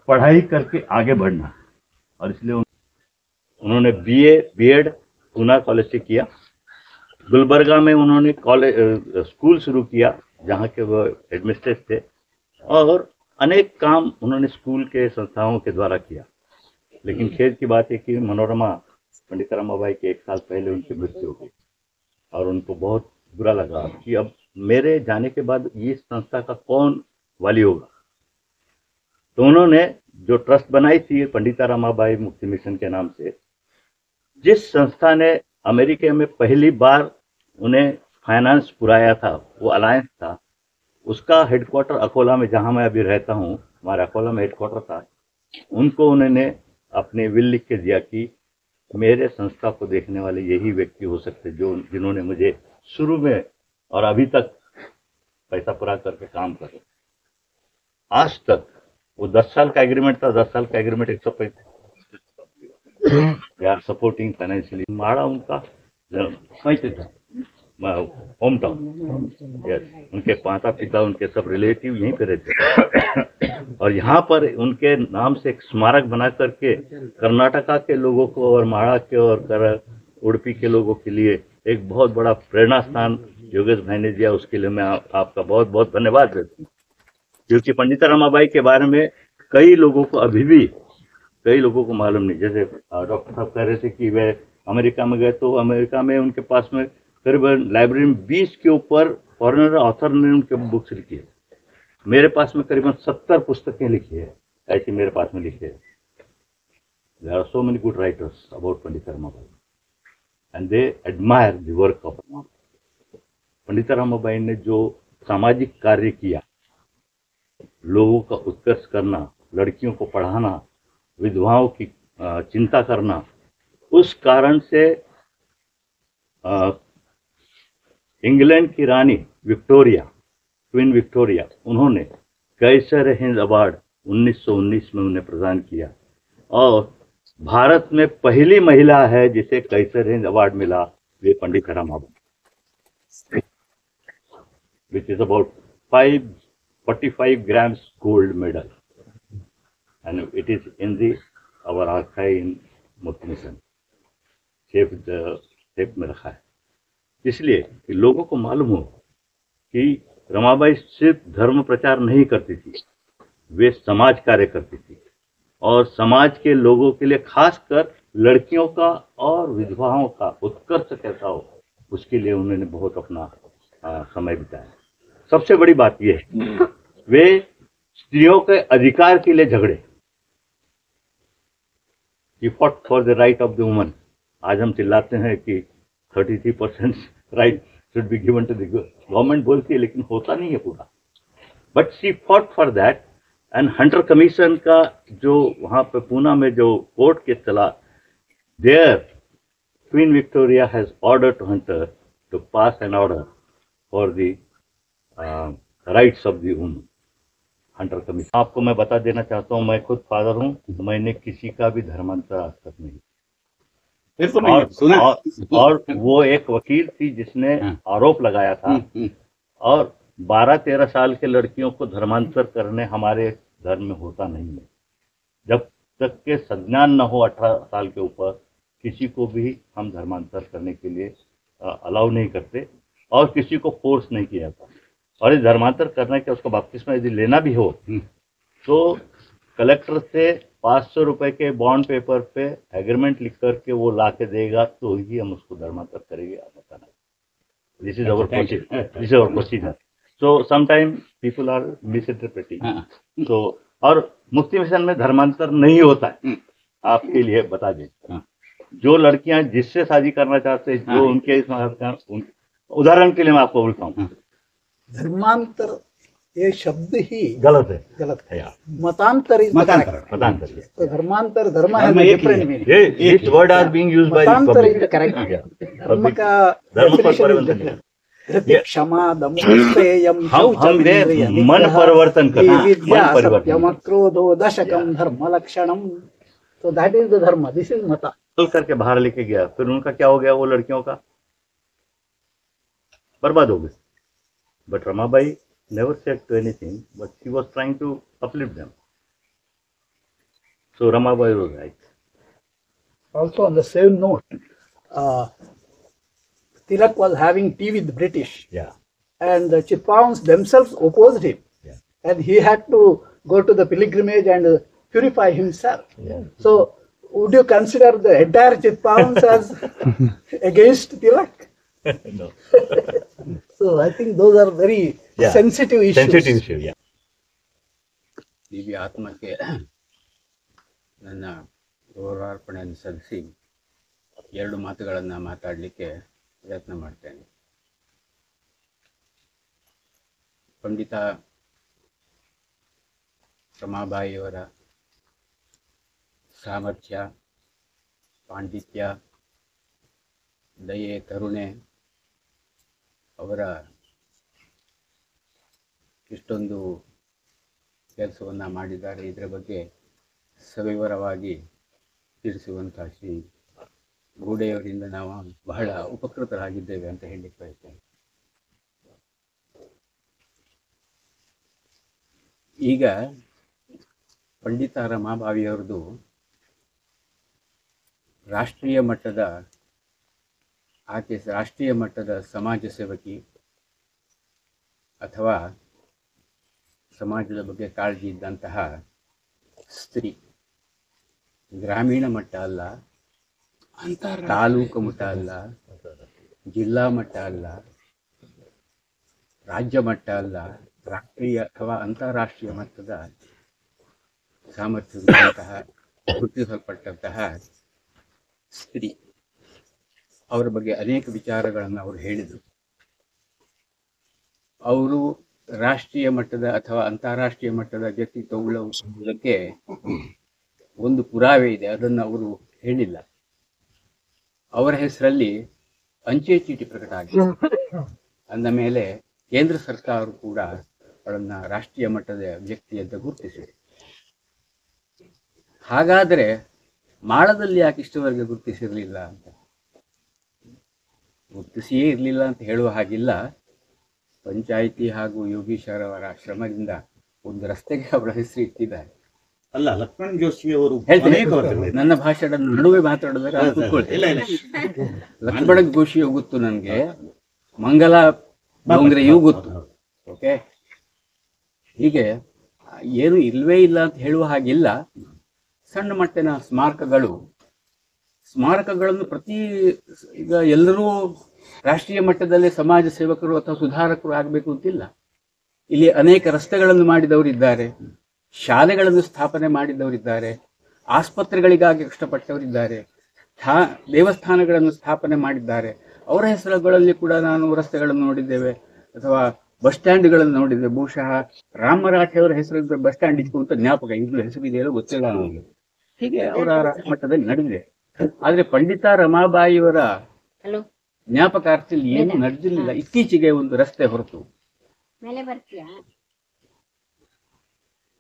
पढ़ाई करके आगे बढ़ना, और इसलिए उन्होंने बीएड पूना कॉलेज से किया। गुलबर्गा में उन्होंने स्कूल शुरू किया जहाँ के वो हेडमिस्ट्रेस थे, और अनेक काम उन्होंने स्कूल के संस्थाओं के द्वारा किया। लेकिन खेद की बात है कि मनोरमा पंडित रमाबाई के 1 साल पहले उनकी मृत्यु हो गई और उनको बहुत बुरा लगा कि अब मेरे जाने के बाद ये संस्था का कौन वाली होगा। तो उन्होंने जो ट्रस्ट बनाई थी पंडिता रमाबाई मुक्ति मिशन के नाम से, जिस संस्था ने अमेरिका में पहली बार उन्हें फाइनेंस पुराया था, वो अलायंस था, उसका हेडक्वार्टर अकोला में, जहां मैं अभी रहता हूं, हमारे अकोला में हेडक्वार्टर था। उनको उन्होंने अपने विल लिख के दिया कि मेरे संस्था को देखने वाले यही व्यक्ति हो सकते जिन्होंने मुझे शुरू में और अभी तक पैसा पूरा करके काम करे। आज तक वो 10 साल का एग्रीमेंट था, 10 साल का एग्रीमेंट 135 सपोर्टिंग फाइनेंशियली माड़ा उनका माहिती था। Home town. यस, उनके माता पिता, उनके सब रिलेटिव यहीं पे रहते हैं। और यहाँ पर उनके नाम से एक स्मारक बना करके कर्नाटका के लोगों को और माड़ा के और उड़पी के लोगों के लिए एक बहुत बड़ा प्रेरणा स्थान योगेश भाई ने दिया। उसके लिए मैं आपका बहुत बहुत धन्यवाद देता हूँ, क्योंकि पंडित रमाबाई के बारे में कई लोगों को अभी भी कई लोगों को मालूम नहीं। जैसे डॉक्टर साहब कह रहे थे कि वे अमेरिका में गए, तो अमेरिका में उनके पास में करीबन लाइब्रेरी में 20 के ऊपर फॉरेनर ऑथर ने उनके बुक्स लिखी है। मेरे पास में करीबन 70 पुस्तकें लिखी है, ऐसी मेरे पास में लिखी है। There are so many good writers about Pandit Ramabai and they admire the work of Pandit Ramabai ने जो सामाजिक कार्य किया, लोगों का उत्कर्ष करना, लड़कियों को पढ़ाना, विधवाओं की चिंता करना, उस कारण से इंग्लैंड की रानी विक्टोरिया, क्वीन विक्टोरिया, उन्होंने कैसर हिंद अवार्ड 1919 में उन्हें प्रदान किया। और भारत में पहली महिला है जिसे कैसर हिंद अवार्ड मिला, वे Pandit Ramabai, which is about 45 grams gold medal, and it is in our archive in मूर्ति मिशन सेफ में रखा है। इसलिए कि लोगों को मालूम हो कि रमाबाई सिर्फ धर्म प्रचार नहीं करती थी, वे समाज कार्य करती थी, और समाज के लोगों के लिए, खासकर लड़कियों का और विधवाओं का उत्कर्ष कैसा हो, उसके लिए उन्होंने बहुत अपना समय बिताया। सबसे बड़ी बात यह है, वे स्त्रियों के अधिकार के लिए झगड़े। He fought for the right of the woman. आज हम चिल्लाते हैं कि 33% right should be given to the government बोलती है, लेकिन होता नहीं है पूरा। But she fought for that, and Hunter commission का जो वहां पे पूना में जो कोर्ट केस चला, there Queen Victoria has order to Hunter to pass an order for the rights of the woman. Hunter commission, आपको मैं बता देना चाहता हूँ, मैं खुद फादर हूँ, मैंने किसी का भी धर्मांतर आज तक नहीं। और वो एक वकील थी जिसने आरोप लगाया था, और 12-13 साल के लड़कियों को धर्मांतर करने हमारे धर्म में होता नहीं है। जब तक के संज्ञान न हो 18 साल के ऊपर, किसी को भी हम धर्मांतर करने के लिए अलाउ नहीं करते, और किसी को फोर्स नहीं किया जाता। और इस धर्मांतर करने के उसका बपतिस्मा यदि लेना भी हो तो कलेक्टर से 500 रुपए के बॉन्ड पेपर पे एग्रीमेंट लिख करके वो ला के देगा, तो ही हम उसको धर्मांतर करेंगे। This is our procedure. So sometime people are misinterpreting. तो और मुफ्ती मिशन में धर्मांतर नहीं होता है, आपके लिए बता दें। जो लड़कियां जिससे शादी करना चाहते हैं, जो उनके इसमें, उदाहरण के लिए मैं आपको बोलता हूँ, धर्मांतर ये शब्द ही गलत है। गलत है। मतांतर is the correct. मतांतर। तो धर्मांतर धर्म है different meaning. This word are being used by the मतांतर public. is the correct. धर्म का धर्म पर definition is परिवर्तन different. धृति क्षमा दम संयम हम वे मन परिवर्तन करना, विद्या मन परिवर्तन सत्यम क्रोधो दशकम धर्म लक्षणम। तो दैट इज द धर्म, दिस इज मता। चल करके बाहर लेके गया, फिर उनका क्या हो गया, वो लड़कियों का बर्बाद हो गए। But Ramabai never said to anything, but she was trying to uplift them. So Ramabai was right. Also on the same note, Tilak was having tea with the British, Yeah. and the Chitpawans themselves opposed him, Yeah. and he had to go to the pilgrimage and purify himself. Yeah. So, would you consider the entire Chitpawans as against Tilak? No. So, I think those are very Yeah. sensitive issues. Sensitive issue. Yeah. ದಿವ್ಯ ಆತ್ಮಕ್ಕೆ ನನ್ನ ಗೌರವಾರ್ಪಣೆಯನ್ನು ಸಲ್ಲಿಸಿ 2 ಮಾತುಗಳನ್ನು ಮಾತಾಡಲಿಕ್ಕೆ ಪ್ರಯತ್ನ ಮಾಡ್ತೇನೆ. ಪಂಡಿತ ರಮಾಬಾಯಿಯವರ ಸಾಮರ್ಥ್ಯ, ಪಾಂಡಿತ್ಯ, ದಯೆ, ಕರುಣೆ, ಅವರ ಇಷ್ಟೊಂದು ಕೆಲಸವನ್ನು ಮಾಡಿದ್ದಾರೆ, ಇದರ ಬಗ್ಗೆ ಸವಿವರವಾಗಿ ತಿಳಿಸುವಂಥ ಶ್ರೀ ಗೋಡೆಯವರಿಂದ ನಾವು ಬಹಳ ಉಪಕೃತರಾಗಿದ್ದೇವೆ ಅಂತ ಹೇಳಲಿಕ್ಕೆ ಬಯಸ್ತೇನೆ. ಈಗ ಪಂಡಿತ ರಮಾಬಾಯಿಯವ್ರದ್ದು ರಾಷ್ಟ್ರೀಯ ಮಟ್ಟದ ಸಮಾಜ ಸೇವಕಿ ಅಥವಾ ಸಮಾಜದ ಬಗ್ಗೆ ಕಾಳಜಿ ಇದ್ದಂತಹ ಸ್ತ್ರೀ. ಗ್ರಾಮೀಣ ಮಟ್ಟ ಅಲ್ಲ, ತಾಲೂಕು ಮಟ್ಟ ಅಲ್ಲ, ಜಿಲ್ಲಾ ಮಟ್ಟ ಅಲ್ಲ, ರಾಜ್ಯ ಮಟ್ಟ ಅಲ್ಲ, ರಾಷ್ಟ್ರೀಯ ಅಥವಾ ಅಂತಾರಾಷ್ಟ್ರೀಯ ಮಟ್ಟದ ಸಾಮರ್ಥ್ಯದಂತಹ ಗುರುತಿಸಲ್ಪಟ್ಟಂತಹ ಸ್ತ್ರೀ. ಅವರ ಬಗ್ಗೆ ಅನೇಕ ವಿಚಾರಗಳನ್ನು ಅವರು ಹೇಳಿದರು. ಅವರು ರಾಷ್ಟ್ರೀಯ ಮಟ್ಟದ ಅಥವಾ ಅಂತಾರಾಷ್ಟ್ರೀಯ ಮಟ್ಟದ ವ್ಯಕ್ತಿತ್ವವುಳ್ಳಕ್ಕೆ ಒಂದು ಪುರಾವೆ ಇದೆ, ಅದನ್ನು ಅವರು ಹೇಳಿಲ್ಲ. ಅವರ ಹೆಸರಲ್ಲಿ ಅಂಚೆ ಚೀಟಿ ಪ್ರಕಟ ಆಗಿದೆ. ಅಂದ ಮೇಲೆ ಕೇಂದ್ರ ಸರ್ಕಾರ ಕೂಡ ಅವಳನ್ನ ರಾಷ್ಟ್ರೀಯ ಮಟ್ಟದ ವ್ಯಕ್ತಿ ಅಂತ ಗುರುತಿಸಿದೆ. ಹಾಗಾದರೆ ಮಾಳದಲ್ಲಿ ಯಾಕೆ ಇಷ್ಟವರೆಗೆ ಗುರುತಿಸಿರಲಿಲ್ಲ ಅಂತ, ಗುರುತಿಸಿಯೇ ಇರಲಿಲ್ಲ ಅಂತ ಹೇಳುವ ಹಾಗಿಲ್ಲ. ಪಂಚಾಯಿತಿ ಹಾಗೂ ಯೋಗೀಶ್ವರ ಅವರ ಶ್ರಮದಿಂದ ಒಂದು ರಸ್ತೆಗೆ ಅವರ ಹೆಸರು ಇಟ್ಟಿದ್ದಾರೆ. ಅಲ್ಲ, ಲಕ್ಷ್ಮಣ್ ಜೋಶಿ ಅವರು ನನ್ನ ಭಾಷಣ ನಡುವೆ ಮಾತಾಡಿದ್ರೆ ಲಕ್ಷ್ಮಣ್ ಜೋಶಿಯೂ ಗೊತ್ತು, ನನಗೆ ಮಂಗಲ ಡೋಂಗ್ರೆಯೂ ಗೊತ್ತು. ಓಕೆ, ಹೀಗೆ ಏನು ಇಲ್ವೇ ಇಲ್ಲ ಅಂತ ಹೇಳುವ ಹಾಗಿಲ್ಲ. ಸಣ್ಣ ಮಟ್ಟಿನ ಸ್ಮಾರಕಗಳನ್ನು ಈಗ ಎಲ್ಲರೂ ರಾಷ್ಟ್ರೀಯ ಮಟ್ಟದಲ್ಲಿ ಸಮಾಜ ಸೇವಕರು ಅಥವಾ ಸುಧಾರಕರು ಆಗಬೇಕು ಅಂತಿಲ್ಲ. ಇಲ್ಲಿ ಅನೇಕ ರಸ್ತೆಗಳನ್ನು ಮಾಡಿದವರಿದ್ದಾರೆ, ಶಾಲೆಗಳನ್ನು ಸ್ಥಾಪನೆ ಮಾಡಿದವರಿದ್ದಾರೆ, ಆಸ್ಪತ್ರೆಗಳಿಗಾಗಿ ಕಷ್ಟಪಟ್ಟವರಿದ್ದಾರೆ, ದೇವಸ್ಥಾನಗಳನ್ನು ಸ್ಥಾಪನೆ ಮಾಡಿದ್ದಾರೆ. ಅವರ ಹೆಸರುಗಳಲ್ಲಿ ಕೂಡ ನಾನು ರಸ್ತೆಗಳನ್ನು ನೋಡಿದ್ದೇವೆ ಅಥವಾ ಬಸ್ ಸ್ಟ್ಯಾಂಡ್ಗಳನ್ನು ನೋಡಿದ್ದೇವೆ. ಬಹುಶಃ ರಾಮ ಮರಾಠೆ ಅವರ ಹೆಸರು ಬಸ್ ಸ್ಟ್ಯಾಂಡ್ ಇತ್ತು ಅಂತ ಜ್ಞಾಪಕ, ಇನ್ನು ಹೆಸರು ಇದೆಯೋ ಗೊತ್ತಿಲ್ಲ ನನಗೆ. ಹೀಗೆ ಅವರ ಮಟ್ಟದಲ್ಲಿ ನಡೆದಿದೆ. ಆದ್ರೆ ಪಂಡಿತ ರಮಾಬಾಯಿಯವರ ಜ್ಞಾಪಕಾರ್ಥದಲ್ಲಿ ಏನು ನಡೆದಿರಲಿಲ್ಲ. ಇತ್ತೀಚೆಗೆ ಒಂದು ರಸ್ತೆ ಹೊರತು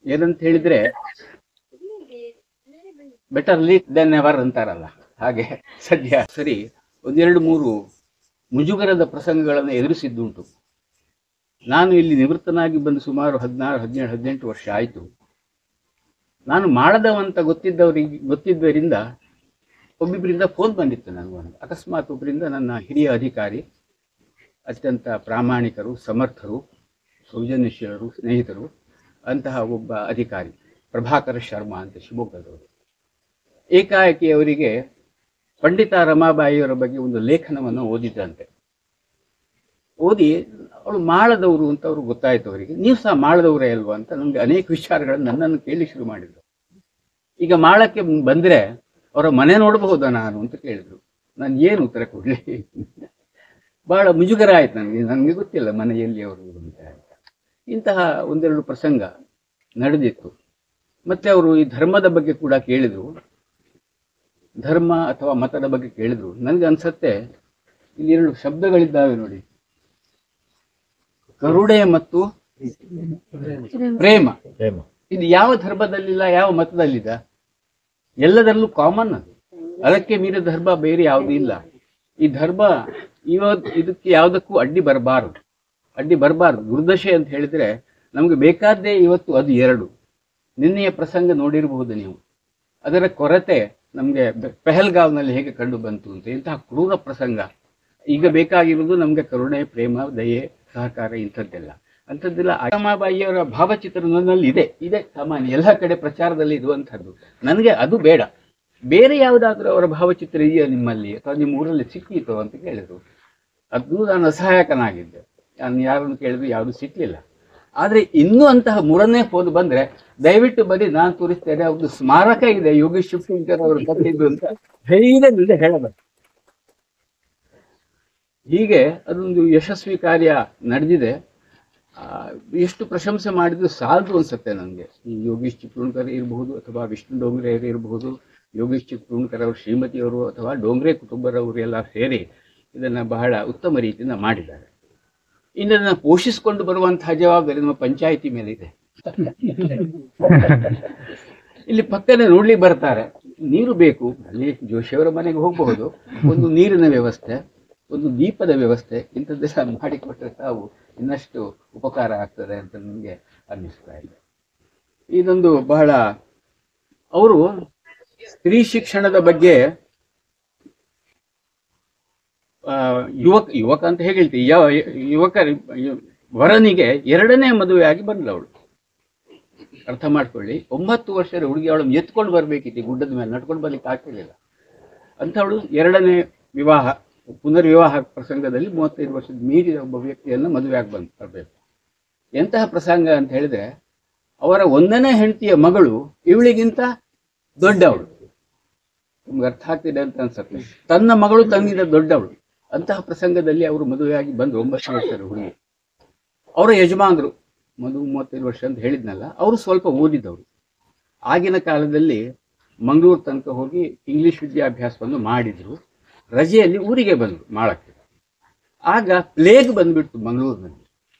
ಏನಂತ ಹೇಳಿದ್ರೆ, ಬೆಟರ್ ಲೇಟ್ ದೆನ್ ನೆವರ್ ಅಂತಾರಲ್ಲ ಹಾಗೆ. ಸದ್ಯ ಸರಿ 1-2-3 ಮುಜುಗರದ ಪ್ರಸಂಗಗಳನ್ನು ಎದುರಿಸಿದ್ದುಂಟು. ನಾನು ಇಲ್ಲಿ ನಿವೃತ್ತನಾಗಿ ಬಂದು ಸುಮಾರು 16-17-18 ವರ್ಷ ಆಯಿತು. ನಾನು ಮಾಡದವಂತ ಗೊತ್ತಿದ್ದರಿಂದ ಒಬ್ಬೊಬ್ಬರಿಂದ ಫೋನ್ ಬಂದಿತ್ತು ನನಗೊಂದು. ಅಕಸ್ಮಾತ್ ಒಬ್ಬರಿಂದ, ನನ್ನ ಹಿರಿಯ ಅಧಿಕಾರಿ, ಅತ್ಯಂತ ಪ್ರಾಮಾಣಿಕರು, ಸಮರ್ಥರು, ಸೌಜನ್ಯಶೀಲರು, ಸ್ನೇಹಿತರು ಅಂತಹ ಒಬ್ಬ ಅಧಿಕಾರಿ, ಪ್ರಭಾಕರ ಶರ್ಮಾ ಅಂತ ಶಿವಮೊಗ್ಗದವರು. ಏಕಾಏಕಿ ಅವರಿಗೆ ಪಂಡಿತ ರಮಾಬಾಯಿಯವರ ಬಗ್ಗೆ ಒಂದು ಲೇಖನವನ್ನು ಓದಿದ್ದಂತೆ. ಓದಿ ಅವಳು ಮಾಳದವರು ಅಂತ ಅವ್ರು ಗೊತ್ತಾಯ್ತು ಅವರಿಗೆ. ನೀವು ಸಹ ಮಾಳದವರೇ ಅಲ್ವಾ ಅಂತ ನಮಗೆ ಅನೇಕ ವಿಚಾರಗಳನ್ನು ನನ್ನನ್ನು ಕೇಳಿ ಶುರು ಮಾಡಿದ್ರು. ಈಗ ಮಾಳಕ್ಕೆ ಬಂದರೆ ಅವರ ಮನೆ ನೋಡಬಹುದಾ ನಾನು ಅಂತ ಕೇಳಿದ್ರು. ನಾನು ಏನು ಉತ್ತರ ಕೊಡಲಿ, ಬಹಳ ಮುಜುಗರ ಆಯ್ತು ನನಗೆ ಗೊತ್ತಿಲ್ಲ ಮನೆಯಲ್ಲಿ ಅವರು ಅಂತ. ಇಂತಹ 1-2 ಪ್ರಸಂಗ ನಡೆದಿತ್ತು. ಮತ್ತೆ ಅವರು ಈ ಧರ್ಮದ ಬಗ್ಗೆ ಕೂಡ ಕೇಳಿದ್ರು, ಧರ್ಮ ಅಥವಾ ಮತದ ಬಗ್ಗೆ ಕೇಳಿದ್ರು. ನನಗೆ ಅನ್ಸತ್ತೆ ಇಲ್ಲಿ 2 ಶಬ್ದಗಳಿದ್ದಾವೆ ನೋಡಿ, ಕರುಣೆ ಮತ್ತು ಪ್ರೇಮ. ಇದು ಯಾವ ಧರ್ಮದಲ್ಲಿಲ್ಲ, ಯಾವ ಮತದಲ್ಲಿಲ್ಲ, ಎಲ್ಲದರಲ್ಲೂ ಕಾಮನ್. ಅದಕ್ಕೆ ಮೀರಿದ ಧರ್ಮ ಬೇರೆ ಯಾವುದೂ ಇಲ್ಲ. ಈ ಧರ್ಮ ಇದಕ್ಕೆ ಯಾವುದಕ್ಕೂ ಅಡ್ಡಿ ಬರಬಾರ್ದು. ಗುರುದಶೆ ಅಂತ ಹೇಳಿದ್ರೆ ನಮಗೆ ಬೇಕಾದ್ದೇ ಇವತ್ತು ಅದು 2. ನಿನ್ನೆಯ ಪ್ರಸಂಗ ನೋಡಿರಬಹುದು ನೀವು. ಅದರ ಕೊರತೆ ನಮಗೆ ಪೆಹಲ್ಗಾವ್ನಲ್ಲಿ ಹೇಗೆ ಕಂಡು ಬಂತು ಅಂತ. ಇಂತಹ ಕ್ರೂರ ಪ್ರಸಂಗ. ಈಗ ಬೇಕಾಗಿರುವುದು ನಮಗೆ ಕರುಣೆ, ಪ್ರೇಮ, ದಯೆ, ಸಹಕಾರ, ಅಂಥದ್ದೆಲ್ಲ. ರಮಾಬಾಯಿಯವರ ಭಾವಚಿತ್ರ ನನ್ನಲ್ಲಿ ಇದೆ ಸಾಮಾನ್ಯ, ಎಲ್ಲ ಕಡೆ ಪ್ರಚಾರದಲ್ಲಿ ಇರುವಂಥದ್ದು. ನನಗೆ ಅದು ಬೇಡ. ಬೇರೆ ಯಾವುದಾದ್ರೂ ಅವರ ಭಾವಚಿತ್ರ ಇದೆಯಾ ನಿಮ್ಮಲ್ಲಿ ಅಥವಾ ನಿಮ್ಮ ಊರಲ್ಲಿ ಸಿಕ್ಕಿತು ಅಂತ ಕೇಳಿದ್ರು. ಅದು ನಾನು ಅಸಹಾಯಕನಾಗಿದ್ದೆ. ನಾನು ಯಾರನ್ನು ಕೇಳಿದ್ರು ಯಾವುದು ಸಿಕ್ಕಲಿಲ್ಲ. ಆದರೆ ಇನ್ನೂ ಅಂತಹ 3ನೇ ಫೋನ್ ಬಂದರೆ ದಯವಿಟ್ಟು ಬನ್ನಿ, ನಾನು ತೋರಿಸ್ತೇನೆ, ಒಂದು ಸ್ಮಾರಕ ಇದೆ ಯೋಗೇಶ್ ಶಿವಶಂಕರ್ ಅವರು ಕಟ್ಟಿದ್ದು ಅಂತ ಧೈರ್ಯದಿಂದ ಹೇಳಬೇಕು. ಹೀಗೆ ಅದೊಂದು ಯಶಸ್ವಿ ಕಾರ್ಯ ನಡೆದಿದೆ. ಎಷ್ಟು ಪ್ರಶಂಸೆ ಮಾಡಿದ್ರು ಸಾಲದು ಅನ್ಸುತ್ತೆ ನನಗೆ. ಈ ಯೋಗೇಶ್ ಚಿಪ್ಲೂಣ್ಕರ್ ಇರಬಹುದು ಅಥವಾ ವಿಷ್ಣು ಡೋಂಗ್ರೆ ಇರಬಹುದು, ಯೋಗೇಶ್ ಚಿಪ್ಲೂಣ್ಕರ್ ಅವರು ಶ್ರೀಮತಿಯವರು ಅಥವಾ ಡೋಂಗ್ರೆ ಕುಟುಂಬರವರು ಎಲ್ಲ ಸೇರಿ ಇದನ್ನು ಬಹಳ ಉತ್ತಮ ರೀತಿಯಿಂದ ಮಾಡಿದ್ದಾರೆ. ಇನ್ನು ಇದನ್ನು ಪೋಷಿಸಿಕೊಂಡು ಬರುವಂತಹ ಜವಾಬ್ದಾರಿ ನಮ್ಮ ಪಂಚಾಯಿತಿ ಮೇಲೆ ಇದೆ. ಇಲ್ಲಿ ಪಕ್ಕನೆ ನೋಡ್ಲಿಕ್ಕೆ ಬರ್ತಾರೆ, ನೀರು ಬೇಕು, ಅಲ್ಲಿ ಜೋಶಿಯವರ ಮನೆಗೆ ಹೋಗಬಹುದು, ಒಂದು ನೀರಿನ ವ್ಯವಸ್ಥೆ, ಒಂದು ದೀಪದ ವ್ಯವಸ್ಥೆ ಇಂಥದ್ದೆಲ್ಲ ಮಾಡಿಕೊಟ್ರೆ ತಾವು ಇನ್ನಷ್ಟು ಉಪಕಾರ ಆಗ್ತದೆ ಅಂತ ನನಗೆ ಅನ್ನಿಸ್ತಾ ಇದೆ. ಇದೊಂದು ಬಹಳ ಅವರು ಸ್ತ್ರೀ ಶಿಕ್ಷಣದ ಬಗ್ಗೆ ಯುವಕ ಅಂತ ಹೇಗೆ ಹೇಳ್ತೀವಿ, ವರನಿಗೆ 2ನೇ ಮದುವೆಯಾಗಿ ಬಂದವಳು. ಅರ್ಥ ಮಾಡ್ಕೊಳ್ಳಿ, 9 ವರ್ಷದ ಹುಡುಗಿ ಅವಳನ್ನು ಎತ್ಕೊಂಡು ಬರ್ಬೇಕಿತ್ತು, ಗುಡ್ಡದ ಮೇಲೆ ನಡ್ಕೊಂಡು ಬರ್ಲಿಕ್ಕೆ ಆಗ್ತಿರ್ಲಿಲ್ಲ ಅಂಥವಳು 2ನೇ ವಿವಾಹ, ಪುನರ್ವಿವಾಹ ಪ್ರಸಂಗದಲ್ಲಿ 35 ವರ್ಷದ ಮೀರಿದ ಒಬ್ಬ ವ್ಯಕ್ತಿಯನ್ನು ಮದುವೆಯಾಗಿ ಬರಬೇಕು. ಎಂತಹ ಪ್ರಸಂಗ ಅಂತ ಹೇಳಿದ್ರೆ, ಅವರ 1ನೇ ಹೆಂಡತಿಯ ಮಗಳು ಇವಳಿಗಿಂತ ದೊಡ್ಡವಳು. ನಿಮ್ಗೆ ಅರ್ಥ ಆಗ್ತಿದೆ ಅಂತ ಅನ್ಸುತ್ತೆ. ತನ್ನ ಮಗಳು ತನ್ನಿಂದ ದೊಡ್ಡವಳು. ಅಂತಹ ಪ್ರಸಂಗದಲ್ಲಿ ಅವರು ಮದುವೆಯಾಗಿ ಬಂದು 9 ವರ್ಷದ ಹುಡುಗಿ. ಅವರ ಯಜಮಾನರು ಮದುವೆ 35 ವರ್ಷ ಅಂತ ಹೇಳಿದ್ನಲ್ಲ, ಅವರು ಸ್ವಲ್ಪ ಓದಿದವರು. ಆಗಿನ ಕಾಲದಲ್ಲಿ ಮಂಗಳೂರು ತನಕ ಹೋಗಿ ಇಂಗ್ಲಿಷ್ ವಿದ್ಯಾಭ್ಯಾಸವನ್ನು ಮಾಡಿದ್ರು. ರಜೆಯಲ್ಲಿ ಊರಿಗೆ ಬಂದರು ಮಾಳಕ್ಕೆ. ಆಗ ಪ್ಲೇಗ್ ಬಂದ್ಬಿಡ್ತು ಮಂಗಳೂರಿನಲ್ಲಿ.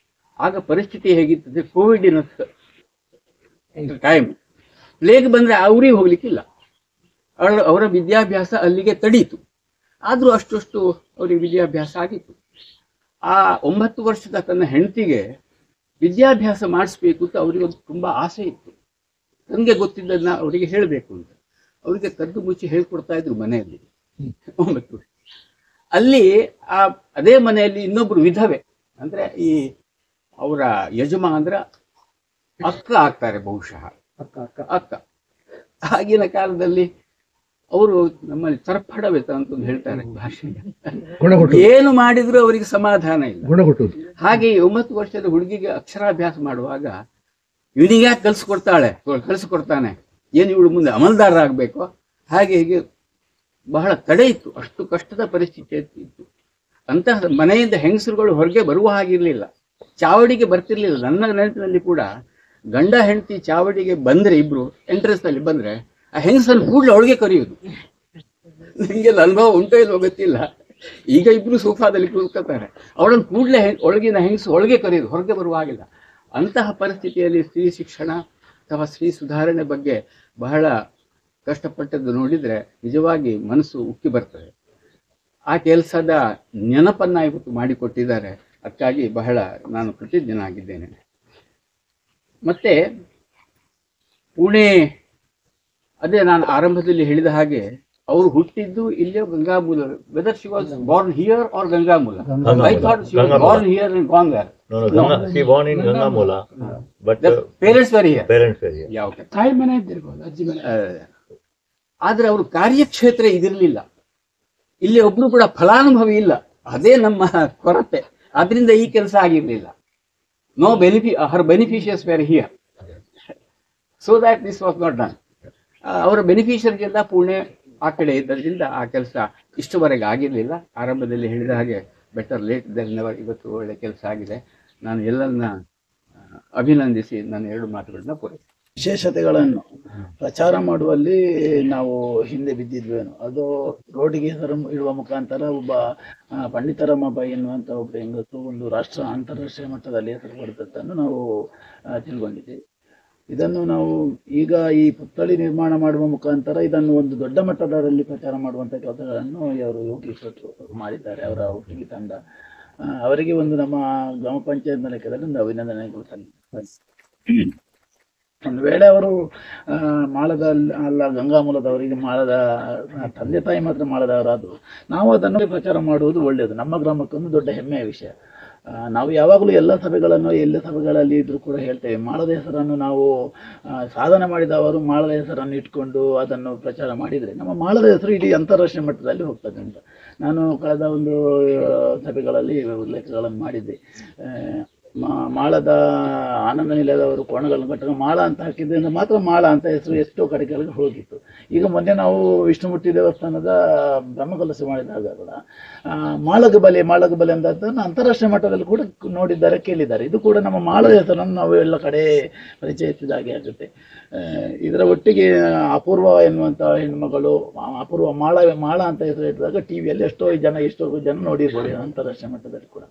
ಆಗ ಪರಿಸ್ಥಿತಿ ಹೇಗಿರ್ತದೆ, ಕೋವಿಡಿನ ಟೈಮ್, ಪ್ಲೇಗ್ ಬಂದರೆ ಆ ಊರಿಗೆ ಹೋಗ್ಲಿಕ್ಕಿಲ್ಲ. ಅವರ ವಿದ್ಯಾಭ್ಯಾಸ ಅಲ್ಲಿಗೆ ತಡೀತು. ಆದರೂ ಅಷ್ಟು ಅವರಿಗೆ ವಿದ್ಯಾಭ್ಯಾಸ ಆಗಿತ್ತು. ಆ 9 ವರ್ಷದ ತನ್ನ ಹೆಂಡತಿಗೆ ವಿದ್ಯಾಭ್ಯಾಸ ಮಾಡಿಸ್ಬೇಕು ಅಂತ ಅವರಿಗೆ ಒಂದು ತುಂಬ ಆಸೆ ಇತ್ತು. ನನಗೆ ಗೊತ್ತಿದ್ದದನ್ನ ಅವರಿಗೆ ಹೇಳಬೇಕು ಅಂತ ಅವರಿಗೆ ಕದ್ದು ಮುಚ್ಚಿ ಹೇಳ್ಕೊಡ್ತಾ ಇದ್ರು ಮನೆಯಲ್ಲಿ. 9 ವರ್ಷ ಅಲ್ಲಿ ಅದೇ ಮನೆಯಲ್ಲಿ ಇನ್ನೊಬ್ರು ವಿಧವೆ, ಅಂದ್ರೆ ಈ ಅವರ ಯಜಮಾನರ ಅಕ್ಕ ಆಗ್ತಾರೆ, ಬಹುಶಃ ಅಕ್ಕ. ಆಗಿನ ಕಾಲದಲ್ಲಿ ಅವರು ನಮ್ಮಲ್ಲಿ ಚರ್ಪಡವೆತ ಅಂತ ಹೇಳ್ತಾರೆ ಭಾಷೆ, ಏನು ಮಾಡಿದ್ರು ಅವರಿಗೆ ಸಮಾಧಾನ ಇಲ್ಲ. ಹಾಗೆ 9 ವರ್ಷದ ಹುಡುಗಿಗೆ ಅಕ್ಷರಾಭ್ಯಾಸ ಮಾಡುವಾಗ ಇವನಿಗೆ ಯಾಕೆ ಕಲಿಸ್ಕೊಡ್ತಾನೆ, ಏನು ಇವಳು ಮುಂದೆ ಅಮಲ್ದಾರ ಆಗ್ಬೇಕು, ಹಾಗೆ ಹೀಗೆ ಬಹಳ ತಡೆ ಇತ್ತು. ಅಷ್ಟು ಕಷ್ಟದ ಪರಿಸ್ಥಿತಿ ಇತ್ತು. ಅಂತಹ ಮನೆಯಿಂದ ಹೆಂಗಸರುಗಳು ಹೊರಗೆ ಬರುವ ಹಾಗಿರ್ಲಿಲ್ಲ, ಚಾವಡಿಗೆ ಬರ್ತಿರ್ಲಿಲ್ಲ. ನನ್ನ ನೆನಪಿನಲ್ಲಿ ಕೂಡ ಗಂಡ ಹೆಂಡತಿ ಚಾವಡಿಗೆ ಬಂದ್ರೆ, ಇಬ್ರು ಎಂಟ್ರೆನ್ಸ್ ನಲ್ಲಿ ಬಂದ್ರೆ, ಆ ಹೆಂಗಸನ್ನು ಕೂಡಲೇ ಒಳಗೆ ಕರೆಯುವುದು. ನಿಮಗೆ ಅನುಭವ ಉಂಟೋ ಇಲ್ವೋ ಗೊತ್ತಿಲ್ಲ. ಈಗ ಇಬ್ರು ಸೋಫಾದಲ್ಲಿ ಕೂತ್ಕೊತಾರೆ, ಅವಳನ್ನು ಕೂಡಲೇ ಒಳಗಿನ ಹೆಂಗಸು ಒಳಗೆ ಕರೆಯುವುದು, ಹೊರಗೆ ಬರುವಾಗಿಲ್ಲ. ಅಂತಹ ಪರಿಸ್ಥಿತಿಯಲ್ಲಿ ಸ್ತ್ರೀ ಶಿಕ್ಷಣ ಅಥವಾ ಸ್ತ್ರೀ ಸುಧಾರಣೆ ಬಗ್ಗೆ ಬಹಳ ಕಷ್ಟಪಟ್ಟದ್ದು ನೋಡಿದ್ರೆ ನಿಜವಾಗಿ ಮನಸ್ಸು ಉಕ್ಕಿ ಬರ್ತದೆ. ಆ ಕೆಲಸದ ನೆನಪನ್ನ ಇವತ್ತು ಮಾಡಿಕೊಟ್ಟಿದ್ದಾರೆ. ಅದಕ್ಕಾಗಿ ಬಹಳ ನಾನು ಕೃತಜ್ಞನಾಗಿದ್ದೇನೆ. ಮತ್ತೆ ಪುಣೆ, ಅದೇ ನಾನು ಆರಂಭದಲ್ಲಿ ಹೇಳಿದ ಹಾಗೆ ಅವರು ಹುಟ್ಟಿದ್ದು ಇಲ್ಲೇ Gangamula. Whether she was born here or Gangamula? I thought she was born here and gone there. No, she born in Gangamula, but the parents were here. Yeah, okay. ತಾಯಿ ಮನೆ ಇದ್ದಿರ್ಬೋದು, ಅಜ್ಜಿ ಮನೆ. ಆದ್ರೆ ಅವರು ಕಾರ್ಯಕ್ಷೇತ್ರ ಇದಿರಲಿಲ್ಲ. ಇಲ್ಲಿ ಒಬ್ರು ಕೂಡ ಫಲಾನುಭವಿ ಇಲ್ಲ. ಅದೇ ನಮ್ಮ ಕೊರತೆ. ಆದ್ರಿಂದ ಈ ಕೆಲಸ ಆಗಿರ್ಲಿಲ್ಲ. No her beneficiaries were here, so that this was not done. ಅವರ ಬೆನಿಫಿಷಿಯರ್ಸ್ ಎಲ್ಲ ಪುಣೆ ಆ ಕಡೆ ಇದ್ದರಿಂದ ಆ ಕೆಲಸ ಇಷ್ಟುವರೆಗೆ ಆಗಿರಲಿಲ್ಲ. ಆರಂಭದಲ್ಲಿ ಹೇಳಿದ ಹಾಗೆ ಬೆಟರ್ ಲೇಟ್ ದೆನ್ ನೆವರ್. ಇವತ್ತು ಒಳ್ಳೆ ಕೆಲಸ ಆಗಿದೆ. ನಾನು ಎಲ್ಲರನ್ನ ಅಭಿನಂದಿಸಿ ನನ್ನ 2 ಮಾತುಗಳನ್ನ ಪೂರೈಸಿ. ವಿಶೇಷತೆಗಳನ್ನು ಪ್ರಚಾರ ಮಾಡುವಲ್ಲಿ ನಾವು ಹಿಂದೆ ಬಿದ್ದಿದ್ವೇನು, ಅದು ರೋಡಿಗೆ ಹೆಸರು ಇಡುವ ಮುಖಾಂತರ ಒಬ್ಬ ಪಂಡಿತರಾಮಬಾಯಿ ಎನ್ನುವಂಥ ಒಬ್ಬ ಹೆಂಗಸು ಒಂದು ಅಂತಾರಾಷ್ಟ್ರೀಯ ಮಟ್ಟದಲ್ಲಿ ಹೆಸರು ಪಡೆದದ್ದನ್ನು ನಾವು ತಿಳ್ಕೊಂಡಿದ್ದೀವಿ. ಇದನ್ನು ನಾವು ಈಗ ಈ ಪುತ್ಥಳಿ ನಿರ್ಮಾಣ ಮಾಡುವ ಮುಖಾಂತರ ಇದನ್ನು ಒಂದು ದೊಡ್ಡ ಮಟ್ಟದಲ್ಲಿ ಪ್ರಚಾರ ಮಾಡುವಂಥ ಕೆಲಸಗಳನ್ನು ಅವರು ಯೋಗೀಶ್ವರರು ಮಾಡಿದ್ದಾರೆ. ಅವರ ಹುಡುಗಿ ತಂಡ, ಅವರಿಗೆ ಒಂದು ನಮ್ಮ ಗ್ರಾಮ ಪಂಚಾಯತ್ ಲೆಕ್ಕದಲ್ಲಿ ಒಂದು ಅಭಿನಂದನೆಗಳು ಸಲ್ಲಿಸುತ್ತೇನೆ. ಒಂದು ವೇಳೆ ಅವರು ಮಾಳದ ಅಲ್ಲ ಗಂಗಾಮೂಲದವರಿಗೆ ಮಾಳದ ತಂದೆ ತಾಯಿ ಮಾತ್ರ ಮಾಳದವರಾದ್ರು ನಾವು ಅದನ್ನು ಪ್ರಚಾರ ಮಾಡುವುದು ಒಳ್ಳೆಯದು. ನಮ್ಮ ಗ್ರಾಮಕ್ಕೊಂದು ದೊಡ್ಡ ಹೆಮ್ಮೆಯ ವಿಷಯ. ನಾವು ಯಾವಾಗಲೂ ಎಲ್ಲ ಸಭೆಗಳಲ್ಲಿ ಇದ್ರೂ ಕೂಡ ಹೇಳ್ತೇವೆ, ಮಾಳದ ಹೆಸರನ್ನು ನಾವು ಸಾಧನೆ ಮಾಡಿದವರು ಮಾಳದ ಹೆಸರನ್ನು ಇಟ್ಕೊಂಡು ಅದನ್ನು ಪ್ರಚಾರ ಮಾಡಿದರೆ ನಮ್ಮ ಮಾಳದ ಹೆಸರು ಇಡೀ ಅಂತಾರಾಷ್ಟ್ರೀಯ ಮಟ್ಟದಲ್ಲಿ ಹೋಗ್ತದೆ ಅಂತ ನಾನು ಕಳೆದ ಒಂದು ಸಭೆಗಳಲ್ಲಿ ಉಲ್ಲೇಖಗಳನ್ನು ಮಾಡಿದ್ದೆ. ಮಾಳದ ಆನಂದ ನಿಲಯದವರು ಕೋಣಗಳನ್ನು ಕಟ್ಟಲು ಮಾಳ ಅಂತ ಹಾಕಿದ್ರಿಂದ ಮಾತ್ರ ಮಾಳ ಅಂತ ಹೆಸರು ಎಷ್ಟೋ ಕಡೆಗಳಿಗೆ ಹೋಗಿತ್ತು. ಈಗ ಮೊನ್ನೆ ನಾವು ವಿಷ್ಣುಮೂರ್ತಿ ದೇವಸ್ಥಾನದ ಬ್ರಹ್ಮಕಲಶ ಮಾಡಿದಾಗ ಕೂಡ ಮಾಳಗಬಲೆ ಅಂತದನ್ನು ಅಂತಾರಾಷ್ಟ್ರೀಯ ಮಟ್ಟದಲ್ಲಿ ಕೂಡ ನೋಡಿದ್ದಾರೆ, ಕೇಳಿದ್ದಾರೆ. ಇದು ಕೂಡ ನಮ್ಮ ಮಾಳದ ಹೆಸರನ್ನು ನಾವು ಎಲ್ಲ ಕಡೆ ಪರಿಚಯಿಸಿದ ಹಾಗೆ ಆಗುತ್ತೆ. ಇದರ ಒಟ್ಟಿಗೆ ಅಪೂರ್ವ ಎನ್ನುವಂಥ ಹೆಣ್ಮಗಳು ಅಪೂರ್ವ ಮಾಳ ಅಂತ ಹೆಸರು ಇಟ್ಟಿದಾಗ ಟಿ ವಿಯಲ್ಲಿ ಎಷ್ಟೋ ಜನ ನೋಡಿರ್ಬೋದು ಅಂತಾರಾಷ್ಟ್ರೀಯ ಮಟ್ಟದಲ್ಲಿ ಕೂಡ.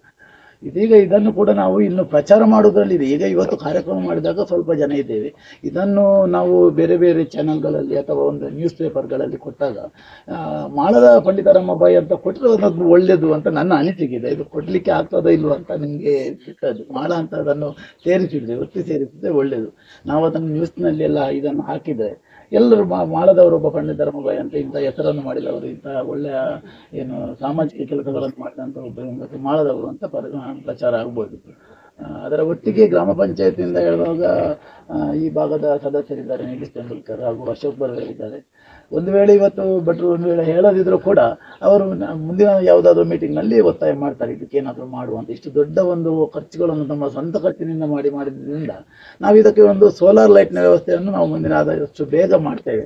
ಇದೀಗ ಇದನ್ನು ಕೂಡ ನಾವು ಇನ್ನು ಪ್ರಚಾರ ಮಾಡೋದ್ರಲ್ಲಿದೆ. ಈಗ ಇವತ್ತು ಕಾರ್ಯಕ್ರಮ ಮಾಡಿದಾಗ ಸ್ವಲ್ಪ ಜನ ಇದ್ದೇವೆ. ಇದನ್ನು ನಾವು ಬೇರೆ ಬೇರೆ ಚಾನೆಲ್ಗಳಲ್ಲಿ ಅಥವಾ ಒಂದು ನ್ಯೂಸ್ ಪೇಪರ್ಗಳಲ್ಲಿ ಕೊಟ್ಟಾಗ ಮಾಳದ ಪಂಡಿತ ರಮಾಬಾಯಿ ಅಂತ ಕೊಟ್ಟರೆ ಅದೊಂದು ಒಳ್ಳೆಯದು ಅಂತ ನನ್ನ ಅನಿಸಿಕೆ ಇದೆ. ಇದು ಕೊಡಲಿಕ್ಕೆ ಆಗ್ತದೋ ಇಲ್ವೋ ಅಂತ ನಿಮಗೆ ಬಿಟ್ಟದ್ದು. ಮಾಳ ಅಂತ ಅದನ್ನು ಸೇರಿಸಿದ್ರೆ, ಒತ್ತಿ ಸೇರಿಸಿದ್ರೆ ಒಳ್ಳೆಯದು. ನಾವು ಅದನ್ನು ನ್ಯೂಸ್ನಲ್ಲಿ ಎಲ್ಲ ಇದನ್ನು ಹಾಕಿದರೆ ಎಲ್ಲರೂ ಮಾಳದವರು ಒಬ್ಬ ಪಂಡಿತ ರಮಾಬಾಯಿ ಅಂತ ಇಂಥ ಹೆಸರನ್ನು ಮಾಡಿದವರು, ಇಂಥ ಒಳ್ಳೆಯ ಏನು ಸಾಮಾಜಿಕ ಕೆಲಸಗಳನ್ನು ಮಾಡಿದಂಥ ಒಬ್ಬ ಹೆಂಗಸು ಮಾಳದವರು ಅಂತ ಪ್ರಚಾರ ಆಗ್ಬೋದು. ಅದರ ಒಟ್ಟಿಗೆ ಗ್ರಾಮ ಪಂಚಾಯತಿಯಿಂದ ಹೇಳುವಾಗ ಈ ಭಾಗದ ಸದಸ್ಯರಿದ್ದಾರೆ, ನಿತೀಶ್ ತೆಂಡೂಲ್ಕರ್ ಹಾಗೂ ಅಶೋಕ್ ಬರ್ವೆ ಇದ್ದಾರೆ. ಒಂದು ವೇಳೆ ಇವತ್ತು ಭಟ್ರು ಒಂದು ವೇಳೆ ಹೇಳದಿದ್ರು ಕೂಡ ಅವರು ಮುಂದಿನ ಯಾವುದಾದ್ರೂ ಮೀಟಿಂಗ್ನಲ್ಲಿ ಒತ್ತಾಯ ಮಾಡ್ತಾರೆ ಇದಕ್ಕೆ ಏನಾದರೂ ಮಾಡುವಂತ. ಇಷ್ಟು ದೊಡ್ಡ ಒಂದು ಖರ್ಚುಗಳನ್ನು ನಮ್ಮ ಸ್ವಂತ ಖರ್ಚಿನಿಂದ ಮಾಡಿದ್ದರಿಂದ ನಾವು ಇದಕ್ಕೆ ಒಂದು ಸೋಲಾರ್ ಲೈಟ್ನ ವ್ಯವಸ್ಥೆಯನ್ನು ನಾವು ಮುಂದಿನ ಆದಷ್ಟು ಬೇಗ ಮಾಡ್ತೇವೆ.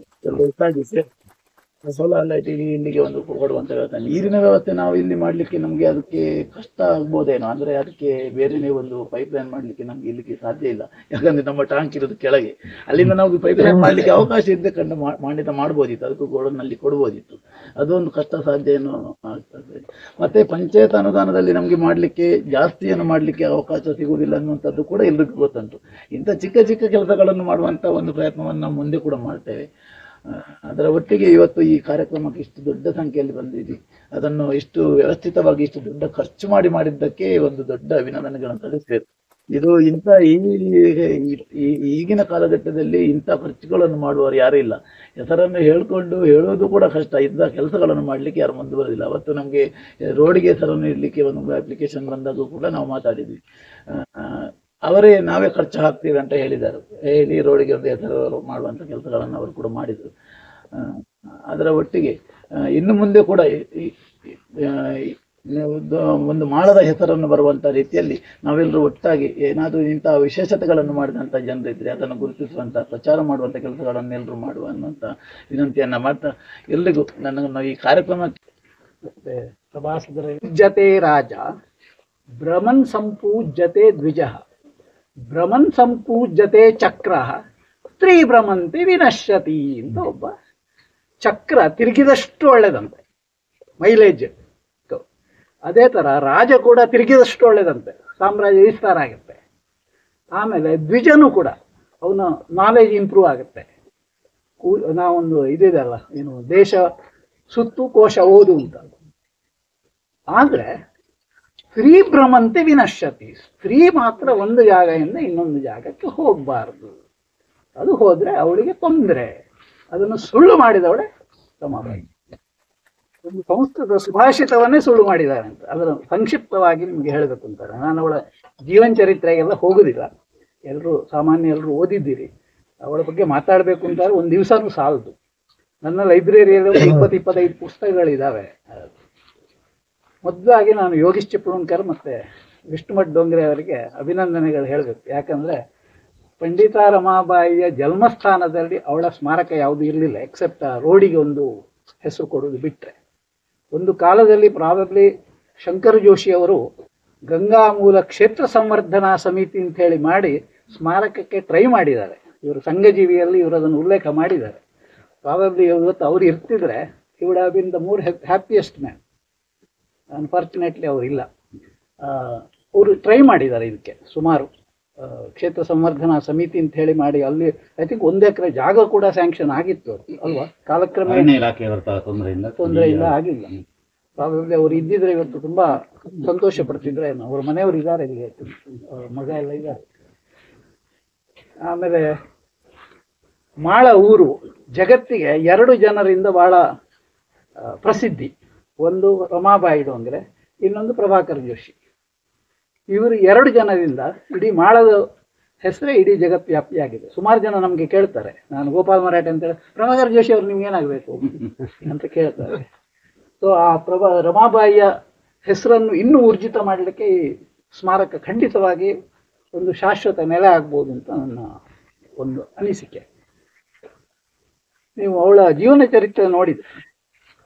ಸೋಲಾರ್ ಲೈಟ್ ಇಲ್ಲಿಗೆ ಒಂದು ಕೊಡುವಂತ ವ್ಯವಸ್ಥೆ. ನೀರಿನ ವ್ಯವಸ್ಥೆ ನಾವು ಇಲ್ಲಿ ಮಾಡಲಿಕ್ಕೆ ನಮಗೆ ಅದಕ್ಕೆ ಕಷ್ಟ ಆಗ್ಬೋದೇನೋ, ಅಂದರೆ ಅದಕ್ಕೆ ಬೇರೆನೇ ಒಂದು ಪೈಪ್ ಲೈನ್ ಮಾಡಲಿಕ್ಕೆ ನಮ್ಗೆ ಇಲ್ಲಿಗೆ ಸಾಧ್ಯ ಇಲ್ಲ. ಯಾಕಂದ್ರೆ ನಮ್ಮ ಟ್ಯಾಂಕ್ ಇರೋದು ಕೆಳಗೆ, ಅಲ್ಲಿಂದ ನಾವು ಪೈಪ್ ಲೈನ್ ಮಾಡಲಿಕ್ಕೆ ಅವಕಾಶ ಇದ್ದ ಕಂಡು ಮಾಡ್ಬೋದಿತ್ತು, ಅದಕ್ಕೂ ಗೋಡನಲ್ಲಿ ಕೊಡ್ಬೋದಿತ್ತು. ಅದೊಂದು ಕಷ್ಟ ಸಾಧ್ಯ ಏನೋ ಆಗ್ತದೆ. ಮತ್ತೆ ಪಂಚಾಯತ್ ಅನುದಾನದಲ್ಲಿ ನಮಗೆ ಮಾಡಲಿಕ್ಕೆ ಜಾಸ್ತಿ ಏನು ಮಾಡಲಿಕ್ಕೆ ಅವಕಾಶ ಸಿಗುವುದಿಲ್ಲ ಅನ್ನುವಂಥದ್ದು ಕೂಡ ಎಲ್ರಿಗೂ ಗೊತ್ತುಂಟು. ಇಂಥ ಚಿಕ್ಕ ಚಿಕ್ಕ ಕೆಲಸಗಳನ್ನು ಮಾಡುವಂಥ ಒಂದು ಪ್ರಯತ್ನವನ್ನು ನಾವು ಮುಂದೆ ಕೂಡ ಮಾಡ್ತೇವೆ. ಅದರ ಒಟ್ಟಿಗೆ ಇವತ್ತು ಈ ಕಾರ್ಯಕ್ರಮಕ್ಕೆ ಇಷ್ಟು ದೊಡ್ಡ ಸಂಖ್ಯೆಯಲ್ಲಿ ಬಂದಿದ್ದೀವಿ, ಅದನ್ನು ಇಷ್ಟು ವ್ಯವಸ್ಥಿತವಾಗಿ ಇಷ್ಟು ದೊಡ್ಡ ಖರ್ಚು ಮಾಡಿದ್ದಕ್ಕೆ ಒಂದು ದೊಡ್ಡ ಅಭಿನಂದನೆಗಳನ್ನು ಸಲ್ಲಿಸಬೇಕು. ಇದು ಇಂಥ ಈಗಿನ ಕಾಲಘಟ್ಟದಲ್ಲಿ ಇಂಥ ಖರ್ಚುಗಳನ್ನು ಮಾಡುವವರು ಯಾರೂ ಇಲ್ಲ. ಹೆಸರನ್ನು ಹೇಳೋದು ಕೂಡ ಕಷ್ಟ. ಇಂಥ ಕೆಲಸಗಳನ್ನು ಮಾಡಲಿಕ್ಕೆ ಯಾರು ಮುಂದೆ ಬರೋದಿಲ್ಲ. ಅವತ್ತು ನಮಗೆ ರೋಡಿಗೆ ಹೆಸರನ್ನು ಇಡಲಿಕ್ಕೆ ಒಂದು ಅಪ್ಲಿಕೇಶನ್ ಬಂದಾಗೂ ಕೂಡ ನಾವು ಮಾತಾಡಿದ್ವಿ. ಅವರೇ ನಾವೇ ಖರ್ಚು ಹಾಕ್ತೀವಿ ಅಂತ ಹೇಳಿದರು. ಹೇಳಿ ರೋಡಿಗೆ ಒಂದು ಹೆಸರು ಮಾಡುವಂಥ ಕೆಲಸಗಳನ್ನು ಅವರು ಕೂಡ ಮಾಡಿದರು. ಅದರ ಒಟ್ಟಿಗೆ ಇನ್ನು ಮುಂದೆ ಕೂಡ ಒಂದು ಮಾಳದ ಹೆಸರನ್ನು ಬರುವಂಥ ರೀತಿಯಲ್ಲಿ ನಾವೆಲ್ಲರೂ ಒಟ್ಟಾಗಿ ಏನಾದರೂ ಇಂಥ ವಿಶೇಷತೆಗಳನ್ನು ಮಾಡಿದಂಥ ಜನರಿದ್ದರೆ ಅದನ್ನು ಗುರುತಿಸುವಂಥ, ಪ್ರಚಾರ ಮಾಡುವಂಥ ಕೆಲಸಗಳನ್ನೆಲ್ಲರೂ ಮಾಡುವ ಅನ್ನುವಂಥ ವಿನಂತಿಯನ್ನು ಮಾಡ್ತಾ ಎಲ್ರಿಗೂ ನನ್ನ ಈ ಕಾರ್ಯಕ್ರಮಕ್ಕೆ ಸಭಾಸದರ ಜತೆ ರಾಜ ಭ್ರಮನ್ ಸಂಪೂಜ್ಯತೆ ದ್ವಿಜಃ ಭ್ರಮನ್ ಸಂಪೂಜ್ಯತೆ ಚಕ್ರ ಸ್ತ್ರೀ ಭ್ರಮಂತಿ ವಿನಶ್ಯತಿ ಅಂತ. ಒಬ್ಬ ಚಕ್ರ ತಿರುಗಿದಷ್ಟು ಒಳ್ಳೆದಂತೆ, ಮೈಲೇಜ್. ಅದೇ ಥರ ರಾಜ ಕೂಡ ತಿರುಗಿದಷ್ಟು ಒಳ್ಳೆದಂತೆ, ಸಾಮ್ರಾಜ್ಯ ವಿಸ್ತಾರ ಆಗುತ್ತೆ. ಆಮೇಲೆ ದ್ವಿಜನೂ ಕೂಡ ಅವನ ನಾಲೆಜ್ ಇಂಪ್ರೂವ್ ಆಗುತ್ತೆ. ನಾವೊಂದು ಇದಿದೆಲ್ಲ ಏನು, ದೇಶ ಸುತ್ತು ಕೋಶ ಓದು ಅಂತ. ಆದರೆ ಸ್ತ್ರೀ ಭ್ರಮಂತೆ ವಿನಶ್ಯತಿ, ಸ್ತ್ರೀ ಮಾತ್ರ ಒಂದು ಜಾಗದಿಂದ ಇನ್ನೊಂದು ಜಾಗಕ್ಕೆ ಹೋಗಬಾರ್ದು. ಅದು ಹೋದ್ರೆ ಅವಳಿಗೆ ತೊಂದರೆ. ಅದನ್ನು ಸುಳ್ಳು ಮಾಡಿದವಳೆ ರಮಾಬಾಯಿ. ಒಂದು ಸಂಸ್ಕೃತ ಸುಭಾಷಿತವನ್ನೇ ಸುಳ್ಳು ಮಾಡಿದ್ದಾರೆ ಅಂತ. ಅದನ್ನು ಸಂಕ್ಷಿಪ್ತವಾಗಿ ನಿಮ್ಗೆ ಹೇಳಬೇಕು ಅಂತಾರೆ. ನಾನು ಅವಳ ಜೀವನ ಚರಿತ್ರೆಗೆಲ್ಲ ಹೋಗುದಿಲ್ಲ, ಸಾಮಾನ್ಯ ಎಲ್ಲರೂ ಓದಿದ್ದೀರಿ. ಅವಳ ಬಗ್ಗೆ ಮಾತಾಡಬೇಕು ಅಂತಾರೆ ಒಂದು ದಿವಸನೂ ಸಾಲದು. ನನ್ನ ಲೈಬ್ರರಿಯಲ್ಲಿ 20-25 ಪುಸ್ತಕಗಳಿದ್ದಾವೆ. ಮೊದಲಾಗಿ ನಾನು ಯೋಗೀಶ್ ಚಿಪ್ಲೂನ್ಕರ್ ಮತ್ತು ವಿಷ್ಣುಮಠ್ ಡೋಂಗ್ರೆ ಅವರಿಗೆ ಅಭಿನಂದನೆಗಳು ಹೇಳಬೇಕು. ಯಾಕಂದರೆ ಪಂಡಿತ ರಮಾಬಾಯಿಯ ಜನ್ಮಸ್ಥಾನದಲ್ಲಿ ಅವಳ ಸ್ಮಾರಕ ಯಾವುದೂ ಇರಲಿಲ್ಲ, ಎಕ್ಸೆಪ್ಟ್ ಆ ರೋಡಿಗೆ ಒಂದು ಹೆಸರು ಕೊಡೋದು ಬಿಟ್ಟರೆ. ಒಂದು ಕಾಲದಲ್ಲಿ ಪ್ರಾಬಬ್ಲಿ ಶಂಕರ ಜೋಶಿ ಅವರು ಗಂಗಾ ಮೂಲ ಕ್ಷೇತ್ರ ಸಂವರ್ಧನಾ ಸಮಿತಿ ಅಂತ ಹೇಳಿ ಮಾಡಿ ಸ್ಮಾರಕಕ್ಕೆ ಟ್ರೈ ಮಾಡಿದ್ದಾರೆ. ಇವರು ಸಂಘಜೀವಿಯಲ್ಲಿ ಇವರು ಅದನ್ನು ಉಲ್ಲೇಖ ಮಾಡಿದ್ದಾರೆ. ಪ್ರಾಬಬ್ಲಿ ಇವತ್ತು ಅವ್ರು ಇರ್ತಿದ್ರೆ he would have been the more happiest man. Unfortunately ಅವರಿಲ್ಲ. ಅವರು ಟ್ರೈ ಮಾಡಿದ್ದಾರೆ ಇದಕ್ಕೆ ಸುಮಾರು. ಕ್ಷೇತ್ರ ಸಂವರ್ಧನಾ ಸಮಿತಿ ಅಂತ ಹೇಳಿ ಮಾಡಿ ಅಲ್ಲಿ ಐ ಥಿಂಕ್ 1 ಎಕರೆ ಜಾಗ ಕೂಡ ಸ್ಯಾಂಕ್ಷನ್ ಆಗಿತ್ತು ಅಲ್ವಾ. ಕಾಲಕ್ರಮ ತೊಂದರೆ ಇಲ್ಲ, ಆಗಿಲ್ಲ. ಪ್ರಾಬಬ್ಲಿ ಅವ್ರು ಇದ್ದಿದ್ರೆ ಇವತ್ತು ತುಂಬಾ ಸಂತೋಷ ಪಡ್ತಿದ್ರೆ. ಅವ್ರ ಮನೆಯವರು ಇದ್ದಾರೆ, ಇಲ್ಲಿ ಮಗ ಎಲ್ಲ ಇದ್ದಾರೆ. ಆಮೇಲೆ ಮಾಳ ಊರು ಜಗತ್ತಿಗೆ 2 ಜನರಿಂದ ಬಹಳ ಪ್ರಸಿದ್ಧಿ. ಒಂದು ರಮಾಬಾಯಿ ಡೋಂಗ್ರೆ, ಇನ್ನೊಂದು ಪ್ರಭಾಕರ್ ಜೋಶಿ. ಇವರು 2 ಜನರಿಂದ ಇಡೀ ಮಾಳದ ಹೆಸರೇ ಇಡೀ ಜಗತ್ವ್ಯಾಪಿಯಾಗಿದೆ. ಸುಮಾರು ಜನ ನಮಗೆ ಕೇಳ್ತಾರೆ, ನಾನು ಗೋಪಾಲ್ ಮರಾಠೆ ಅಂತೇಳಿ, ಪ್ರಭಾಕರ್ ಜೋಶಿ ಅವ್ರು ನಿಮ್ಗೆ ಏನಾಗಬೇಕು ಅಂತ ಕೇಳ್ತಾರೆ. ಸೊ ಆ ರಮಾಬಾಯಿಯ ಹೆಸರನ್ನು ಇನ್ನೂ ಊರ್ಜಿತ ಮಾಡಲಿಕ್ಕೆ ಈ ಸ್ಮಾರಕ ಖಂಡಿತವಾಗಿ ಒಂದು ಶಾಶ್ವತ ನೆಲೆ ಆಗ್ಬೋದು ಅಂತ ನನ್ನ ಒಂದು ಅನಿಸಿಕೆ. ನೀವು ಅವಳ ಜೀವನ ಚರಿತ್ರೆ ನೋಡಿದ್ರೆ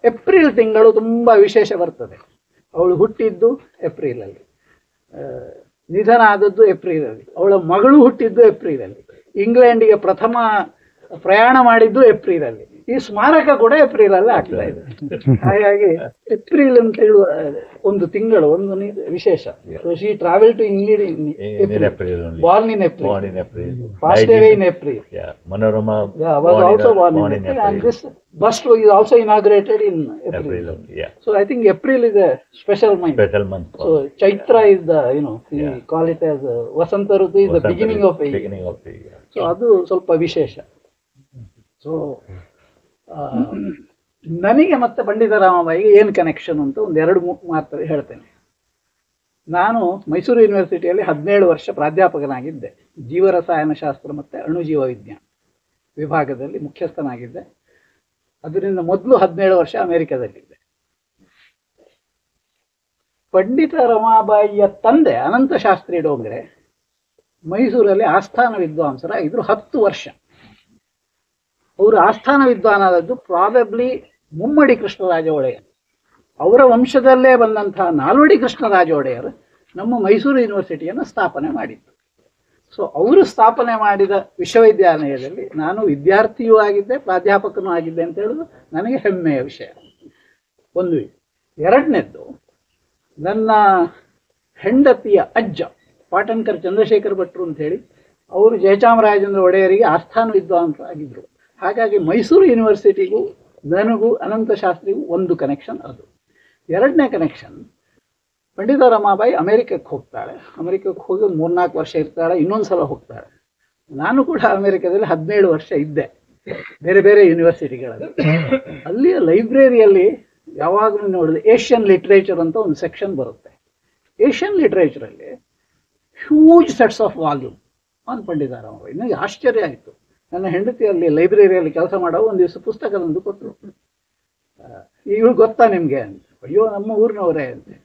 ಏಪ್ರಿಲ್ ತಿಂಗಳು ತುಂಬ ವಿಶೇಷ ಬರ್ತದೆ. ಅವಳು ಹುಟ್ಟಿದ್ದು ಏಪ್ರಿಲಲ್ಲಿ, ನಿಧನ ಆದದ್ದು ಏಪ್ರಿಲಲ್ಲಿ, ಅವಳ ಮಗಳು ಹುಟ್ಟಿದ್ದು ಏಪ್ರಿಲಲ್ಲಿ, ಇಂಗ್ಲೆಂಡಿಗೆ ಪ್ರಥಮ ಪ್ರಯಾಣ ಮಾಡಿದ್ದು ಏಪ್ರಿಲಲ್ಲಿ. ಈ ಸ್ಮಾರಕ ಕೂಡ ಏಪ್ರಿಲ್ ಅಲ್ಲಿ ಆಗ್ತಾ ಇದೆ. ಹಾಗಾಗಿ ಏಪ್ರಿಲ್ ಅಂತ ಹೇಳುವ ಒಂದು ತಿಂಗಳು ಒಂದು ವಿಶೇಷ. So she travel to England in April only. born in April, Born in April. passed away in April. Yeah, Manorama. Was also born in April, and this bust is also inaugurated in April. April only. Yeah, So I think April is a special month. special month. So Chaitra is the, we call it as Vasanta Rutu is the Vasanta beginning Rutu, of a year. beginning of the year. So ಅದು ಸ್ವಲ್ಪ ವಿಶೇಷ. So ನನಗೆ ಮತ್ತೆ ಪಂಡಿತ ರಾಮಬಾಯಿಗೆ ಏನು connection ಅಂತ ಒಂದು 2 ಮಾತು ಹೇಳ್ತೇನೆ. ನಾನು ಮೈಸೂರು ಯೂನಿವರ್ಸಿಟಿಯಲ್ಲಿ 17 ವರ್ಷ ಪ್ರಾಧ್ಯಾಪಕನಾಗಿದ್ದೆ. ಜೀವರಸಾಯನಶಾಸ್ತ್ರ ಮತ್ತು ಅಣುಜೀವ ವಿಜ್ಞಾನ ವಿಭಾಗದಲ್ಲಿ ಮುಖ್ಯಸ್ಥನಾಗಿದ್ದೆ. ಅದರಿಂದ ಮೊದಲು 17 ವರ್ಷ ಅಮೆರಿಕದಲ್ಲಿದ್ದೆ. ಪಂಡಿತ ರಮಾಬಾಯಿಯ ತಂದೆ ಅನಂತಶಾಸ್ತ್ರಿ ಡೋಂಗ್ರೆ ಮೈಸೂರಲ್ಲಿ ಆಸ್ಥಾನ ವಿದ್ವಾಂಸರಾಗಿದ್ರು 10 ವರ್ಷ. ಅವರು ಆಸ್ಥಾನ ವಿದ್ವಾನಾದದ್ದು ಪ್ರಾಬಬ್ಲಿ ಮುಮ್ಮಡಿ ಕೃಷ್ಣರಾಜ ಒಡೆಯರ್. ಅವರ ವಂಶದಲ್ಲೇ ಬಂದಂತಹ ನಾಲ್ವಡಿ ಕೃಷ್ಣರಾಜ ಒಡೆಯರ್ ನಮ್ಮ ಮೈಸೂರು ಯೂನಿವರ್ಸಿಟಿಯನ್ನು ಸ್ಥಾಪನೆ ಮಾಡಿದ್ದು. ಸೊ ಅವರು ಸ್ಥಾಪನೆ ಮಾಡಿದ ವಿಶ್ವವಿದ್ಯಾಲಯದಲ್ಲಿ ನಾನು ವಿದ್ಯಾರ್ಥಿಯೂ ಆಗಿದ್ದೆ, ಪ್ರಾಧ್ಯಾಪಕನೂ ಆಗಿದ್ದೆ ಅಂತ ಹೇಳೋದು ನನಗೆ ಹೆಮ್ಮೆಯ ವಿಷಯ. ಒಂದು. ಎರಡನೇದ್ದು, ನನ್ನ ಹೆಂಡತಿಯ ಅಜ್ಜ ಪಾಟನ್ಕರ್ ಚಂದ್ರಶೇಖರ್ ಭಟ್ರು ಅಂತ ಹೇಳಿ ಅವರು ಜಯಚಾಮರಾಜೇಂದ್ರ ಒಡೆಯರಿಗೆ ಆಸ್ಥಾನ ವಿದ್ವಾಂಸ ಆಗಿದ್ದರು. ಹಾಗಾಗಿ ಮೈಸೂರು ಯೂನಿವರ್ಸಿಟಿಗೂ ನನಗೂ ಅನಂತಶಾಸ್ತ್ರಿಗೂ ಒಂದು ಕನೆಕ್ಷನ್ ಅದು. ಎರಡನೇ ಕನೆಕ್ಷನ್, ಪಂಡಿತ ರಮಾಬಾಯಿ ಅಮೆರಿಕಕ್ಕೆ ಹೋಗ್ತಾಳೆ. ಅಮೆರಿಕಕ್ಕೆ ಹೋಗಿ ಒಂದು 3-4 ವರ್ಷ ಇರ್ತಾಳೆ, ಇನ್ನೊಂದು ಸಲ ಹೋಗ್ತಾಳೆ. ನಾನು ಕೂಡ ಅಮೆರಿಕದಲ್ಲಿ 17 ವರ್ಷ ಇದ್ದೆ, ಬೇರೆ ಬೇರೆ ಯೂನಿವರ್ಸಿಟಿಗಳಲ್ಲಿ. ಅಲ್ಲಿಯ ಲೈಬ್ರರಿಯಲ್ಲಿ ಯಾವಾಗಲೂ ನೋಡಿದ್ರೆ ಏಷ್ಯನ್ ಲಿಟ್ರೇಚರ್ ಅಂತ ಒಂದು ಸೆಕ್ಷನ್ ಬರುತ್ತೆ. ಏಷ್ಯನ್ ಲಿಟ್ರೇಚರಲ್ಲಿ huge sets of volume on Pandita Ramabai. ನನಗೆ ಆಶ್ಚರ್ಯ ಆಯಿತು. ನನ್ನ ಹೆಂಡತಿಯಲ್ಲಿ ಲೈಬ್ರರಿಯಲ್ಲಿ ಕೆಲಸ ಮಾಡೋ ಒಂದು ದಿವಸ ಪುಸ್ತಕ ತಂದು ಕೊಟ್ಟರು. ಇವ್ರು ಗೊತ್ತಾ ನಿಮಗೆ ಅಂತ. ಅಯ್ಯೋ ನಮ್ಮ ಊರಿನವರೇ ಅಂತೆ.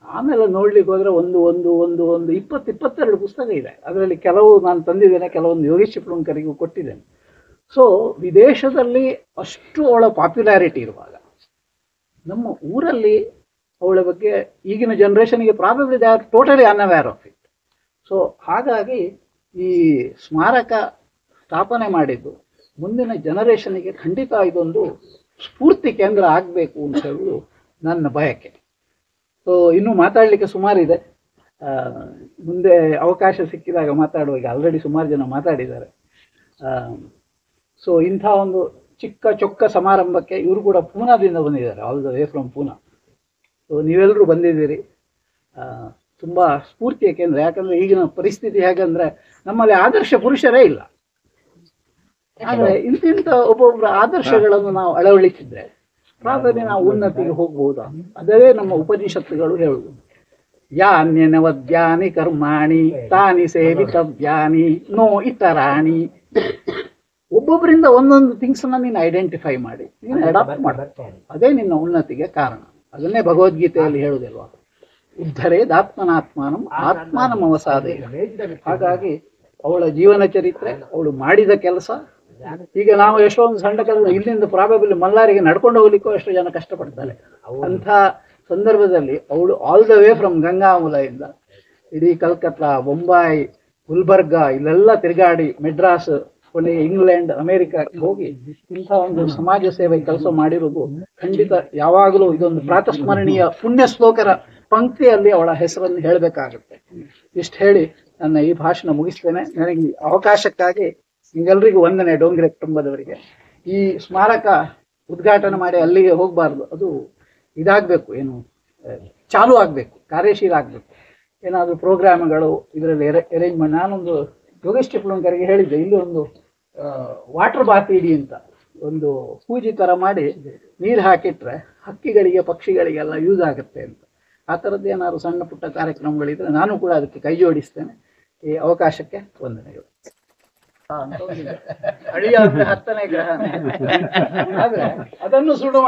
ಆಮೇಲೆ ನೋಡ್ಲಿಕ್ಕೆ ಹೋದರೆ ಒಂದು 20-22 ಪುಸ್ತಕ ಇದೆ. ಅದರಲ್ಲಿ ಕೆಲವು ನಾನು ತಂದಿದ್ದೇನೆ, ಕೆಲವೊಂದು ಯೋಗೇಶ್ ಚಿಪ್ಲುಂಕರಿಗೂ ಕೊಟ್ಟಿದ್ದೇನೆ. ಸೊ ವಿದೇಶದಲ್ಲಿ ಅಷ್ಟು ಅವಳ ಪಾಪ್ಯುಲಾರಿಟಿ ಇರುವಾಗ ನಮ್ಮ ಊರಲ್ಲಿ ಅವಳ ಬಗ್ಗೆ ಈಗಿನ ಜನ್ರೇಷನ್ಗೆ probably they are totally unaware of it. So ಹಾಗಾಗಿ ಈ ಸ್ಮಾರಕ ಸ್ಥಾಪನೆ ಮಾಡಿದ್ದು ಮುಂದಿನ ಜನರೇಷನ್ಗೆ ಖಂಡಿತ ಇದೊಂದು ಸ್ಫೂರ್ತಿ ಕೇಂದ್ರ ಆಗಬೇಕು ಅಂತ ಹೇಳುವುದು ನನ್ನ ಬಯಕೆ. ಸೊ ಇನ್ನೂ ಮಾತಾಡಲಿಕ್ಕೆ ಸುಮಾರಿದೆ. ಮುಂದೆ ಅವಕಾಶ ಸಿಕ್ಕಿದಾಗ ಮಾತಾಡುವಾಗ ಆಲ್ರೆಡಿ ಸುಮಾರು ಜನ ಮಾತಾಡಿದ್ದಾರೆ. ಸೊ ಇಂಥ ಒಂದು ಚಿಕ್ಕ ಚೊಕ್ಕ ಸಮಾರಂಭಕ್ಕೆ ಇವರು ಕೂಡ ಪೂನಾದಿಂದ ಬಂದಿದ್ದಾರೆ, all the way from Poona. So ನೀವೆಲ್ಲರೂ ಬಂದಿದ್ದೀರಿ. ತುಂಬ ಸ್ಫೂರ್ತಿಯ ಕೇಂದ್ರ. ಯಾಕಂದರೆ ಈಗಿನ ಪರಿಸ್ಥಿತಿ ಹೇಗಂದರೆ ನಮ್ಮಲ್ಲಿ ಆದರ್ಶ ಪುರುಷರೇ ಇಲ್ಲ. ಆದರೆ ಇಂತಿಂಥ ಒಬ್ಬೊಬ್ಬರ ಆದರ್ಶಗಳನ್ನು ನಾವು ಅಳವಡಿಸಿದ್ರೆ ಪ್ರಾಬಲ್ಯ ನಾವು ಉನ್ನತಿಗೆ ಹೋಗ್ಬೋದಾ? ಅದೇ ನಮ್ಮ ಉಪನಿಷತ್ತುಗಳು ಹೇಳುವುದು. ಯಾನ್ಯನವದ್ಯಾನಿ ಕರ್ಮಾಣಿ ತಾನಿ ಸೇವಿತವ್ಯಾನಿ ನೋ ಇತರಾಣಿ. ಒಬ್ಬೊಬ್ಬರಿಂದ ಒಂದೊಂದು ಥಿಂಗ್ಸನ್ನ ನೀನು ಐಡೆಂಟಿಫೈ ಮಾಡಿ ನೀನು ಅಡಾಪ್ಟ್ ಮಾಡ, ಅದೇ ನಿನ್ನ ಉನ್ನತಿಗೆ ಕಾರಣ. ಅದನ್ನೇ ಭಗವದ್ಗೀತೆಯಲ್ಲಿ ಹೇಳುವುದಿಲ್ವಾ, ಉದ್ಧರೇದಾತ್ಮನಾತ್ಮಾನಂ ಆತ್ಮಾನಮವಸಾದೆ. ಹಾಗಾಗಿ ಅವಳ ಜೀವನ ಚರಿತ್ರೆ, ಅವಳು ಮಾಡಿದ ಕೆಲಸ. ಈಗ ನಾವು ಎಷ್ಟೊಂದು ಸಣ್ಣ ಕೆಲಸ ಇಲ್ಲಿಂದ ಪ್ರಾಬಬ್ಲಿ ಮಲ್ಲಾರಿಗೆ ನಡ್ಕೊಂಡು ಹೋಗ್ಲಿಕ್ಕೂ ಎಷ್ಟೋ ಜನ ಕಷ್ಟಪಡ್ತಾರೆ. ಅಂಥ ಸಂದರ್ಭದಲ್ಲಿ ಅವಳು ಆಲ್ ದ ವೇ ಫ್ರಮ್ ಗಂಗಾಮೂಲೆಯಿಂದ ಇಡೀ ಕಲ್ಕತ್ತಾ, ಬೊಂಬಾಯಿ, ಗುಲ್ಬರ್ಗ ಇಲ್ಲೆಲ್ಲ ತಿರುಗಾಡಿ ಮೆಡ್ರಾಸ್, ಕೊನೆಗೆ ಇಂಗ್ಲೆಂಡ್, ಅಮೆರಿಕಕ್ಕೆ ಹೋಗಿ ಇಂಥ ಒಂದು ಸಮಾಜ ಸೇವೆ ಕೆಲಸ ಮಾಡಿರೋದು ಖಂಡಿತ ಯಾವಾಗಲೂ ಇದೊಂದು ಪ್ರಾತಸ್ಮರಣೀಯ ಪುಣ್ಯ ಶ್ಲೋಕರ ಪಂಕ್ತಿಯಲ್ಲಿ ಅವಳ ಹೆಸರನ್ನು ಹೇಳಬೇಕಾಗುತ್ತೆ. ಇಷ್ಟು ಹೇಳಿ ನನ್ನ ಈ ಭಾಷಣ ಮುಗಿಸ್ತೇನೆ. ನನಗೆ ಈ ಅವಕಾಶಕ್ಕಾಗಿ ನಿಮ್ಗೆಲ್ರಿಗೂ ವಂದನೆ. ಡೋಂಗ್ರೆ ಕುಟುಂಬದವರಿಗೆ ಈ ಸ್ಮಾರಕ ಉದ್ಘಾಟನೆ ಮಾಡಿ ಅಲ್ಲಿಗೆ ಹೋಗಬಾರ್ದು, ಅದು ಇದಾಗಬೇಕು, ಏನು ಚಾಲು ಆಗಬೇಕು, ಕಾರ್ಯಶೀಲ ಆಗಬೇಕು. ಏನಾದರೂ ಪ್ರೋಗ್ರಾಮ್ಗಳು ಇದರಲ್ಲಿ ಅರೇಂಜ್ಮೆಂಟ್. ನಾನೊಂದು ಯೋಗೇಶ್ ಚಿಪ್ಲುಂಕರಿಗೆ ಹೇಳಿದ್ದೆ, ಇಲ್ಲಿ ಒಂದು ವಾಟರ್ ಬಾತ್ ಇಡಿ ಅಂತ ಒಂದು ಪೂಜೆ ಥರ ಮಾಡಿ ನೀರು ಹಾಕಿಟ್ರೆ ಹಕ್ಕಿಗಳಿಗೆ ಪಕ್ಷಿಗಳಿಗೆಲ್ಲ ಯೂಸ್ ಆಗುತ್ತೆ ಅಂತ. ಆ ಥರದ್ದು ಏನಾದ್ರು ಸಣ್ಣ ಪುಟ್ಟ ಕಾರ್ಯಕ್ರಮಗಳಿದ್ರೆ ನಾನು ಕೂಡ ಅದಕ್ಕೆ ಕೈ ಜೋಡಿಸ್ತೇನೆ. ಈ ಅವಕಾಶಕ್ಕೆ ವಂದನೆಗಳು. ಅಳಿಯ 10ನೇ ಗ್ರಹ ಆದರೆ ಅದನ್ನು ಸುಡು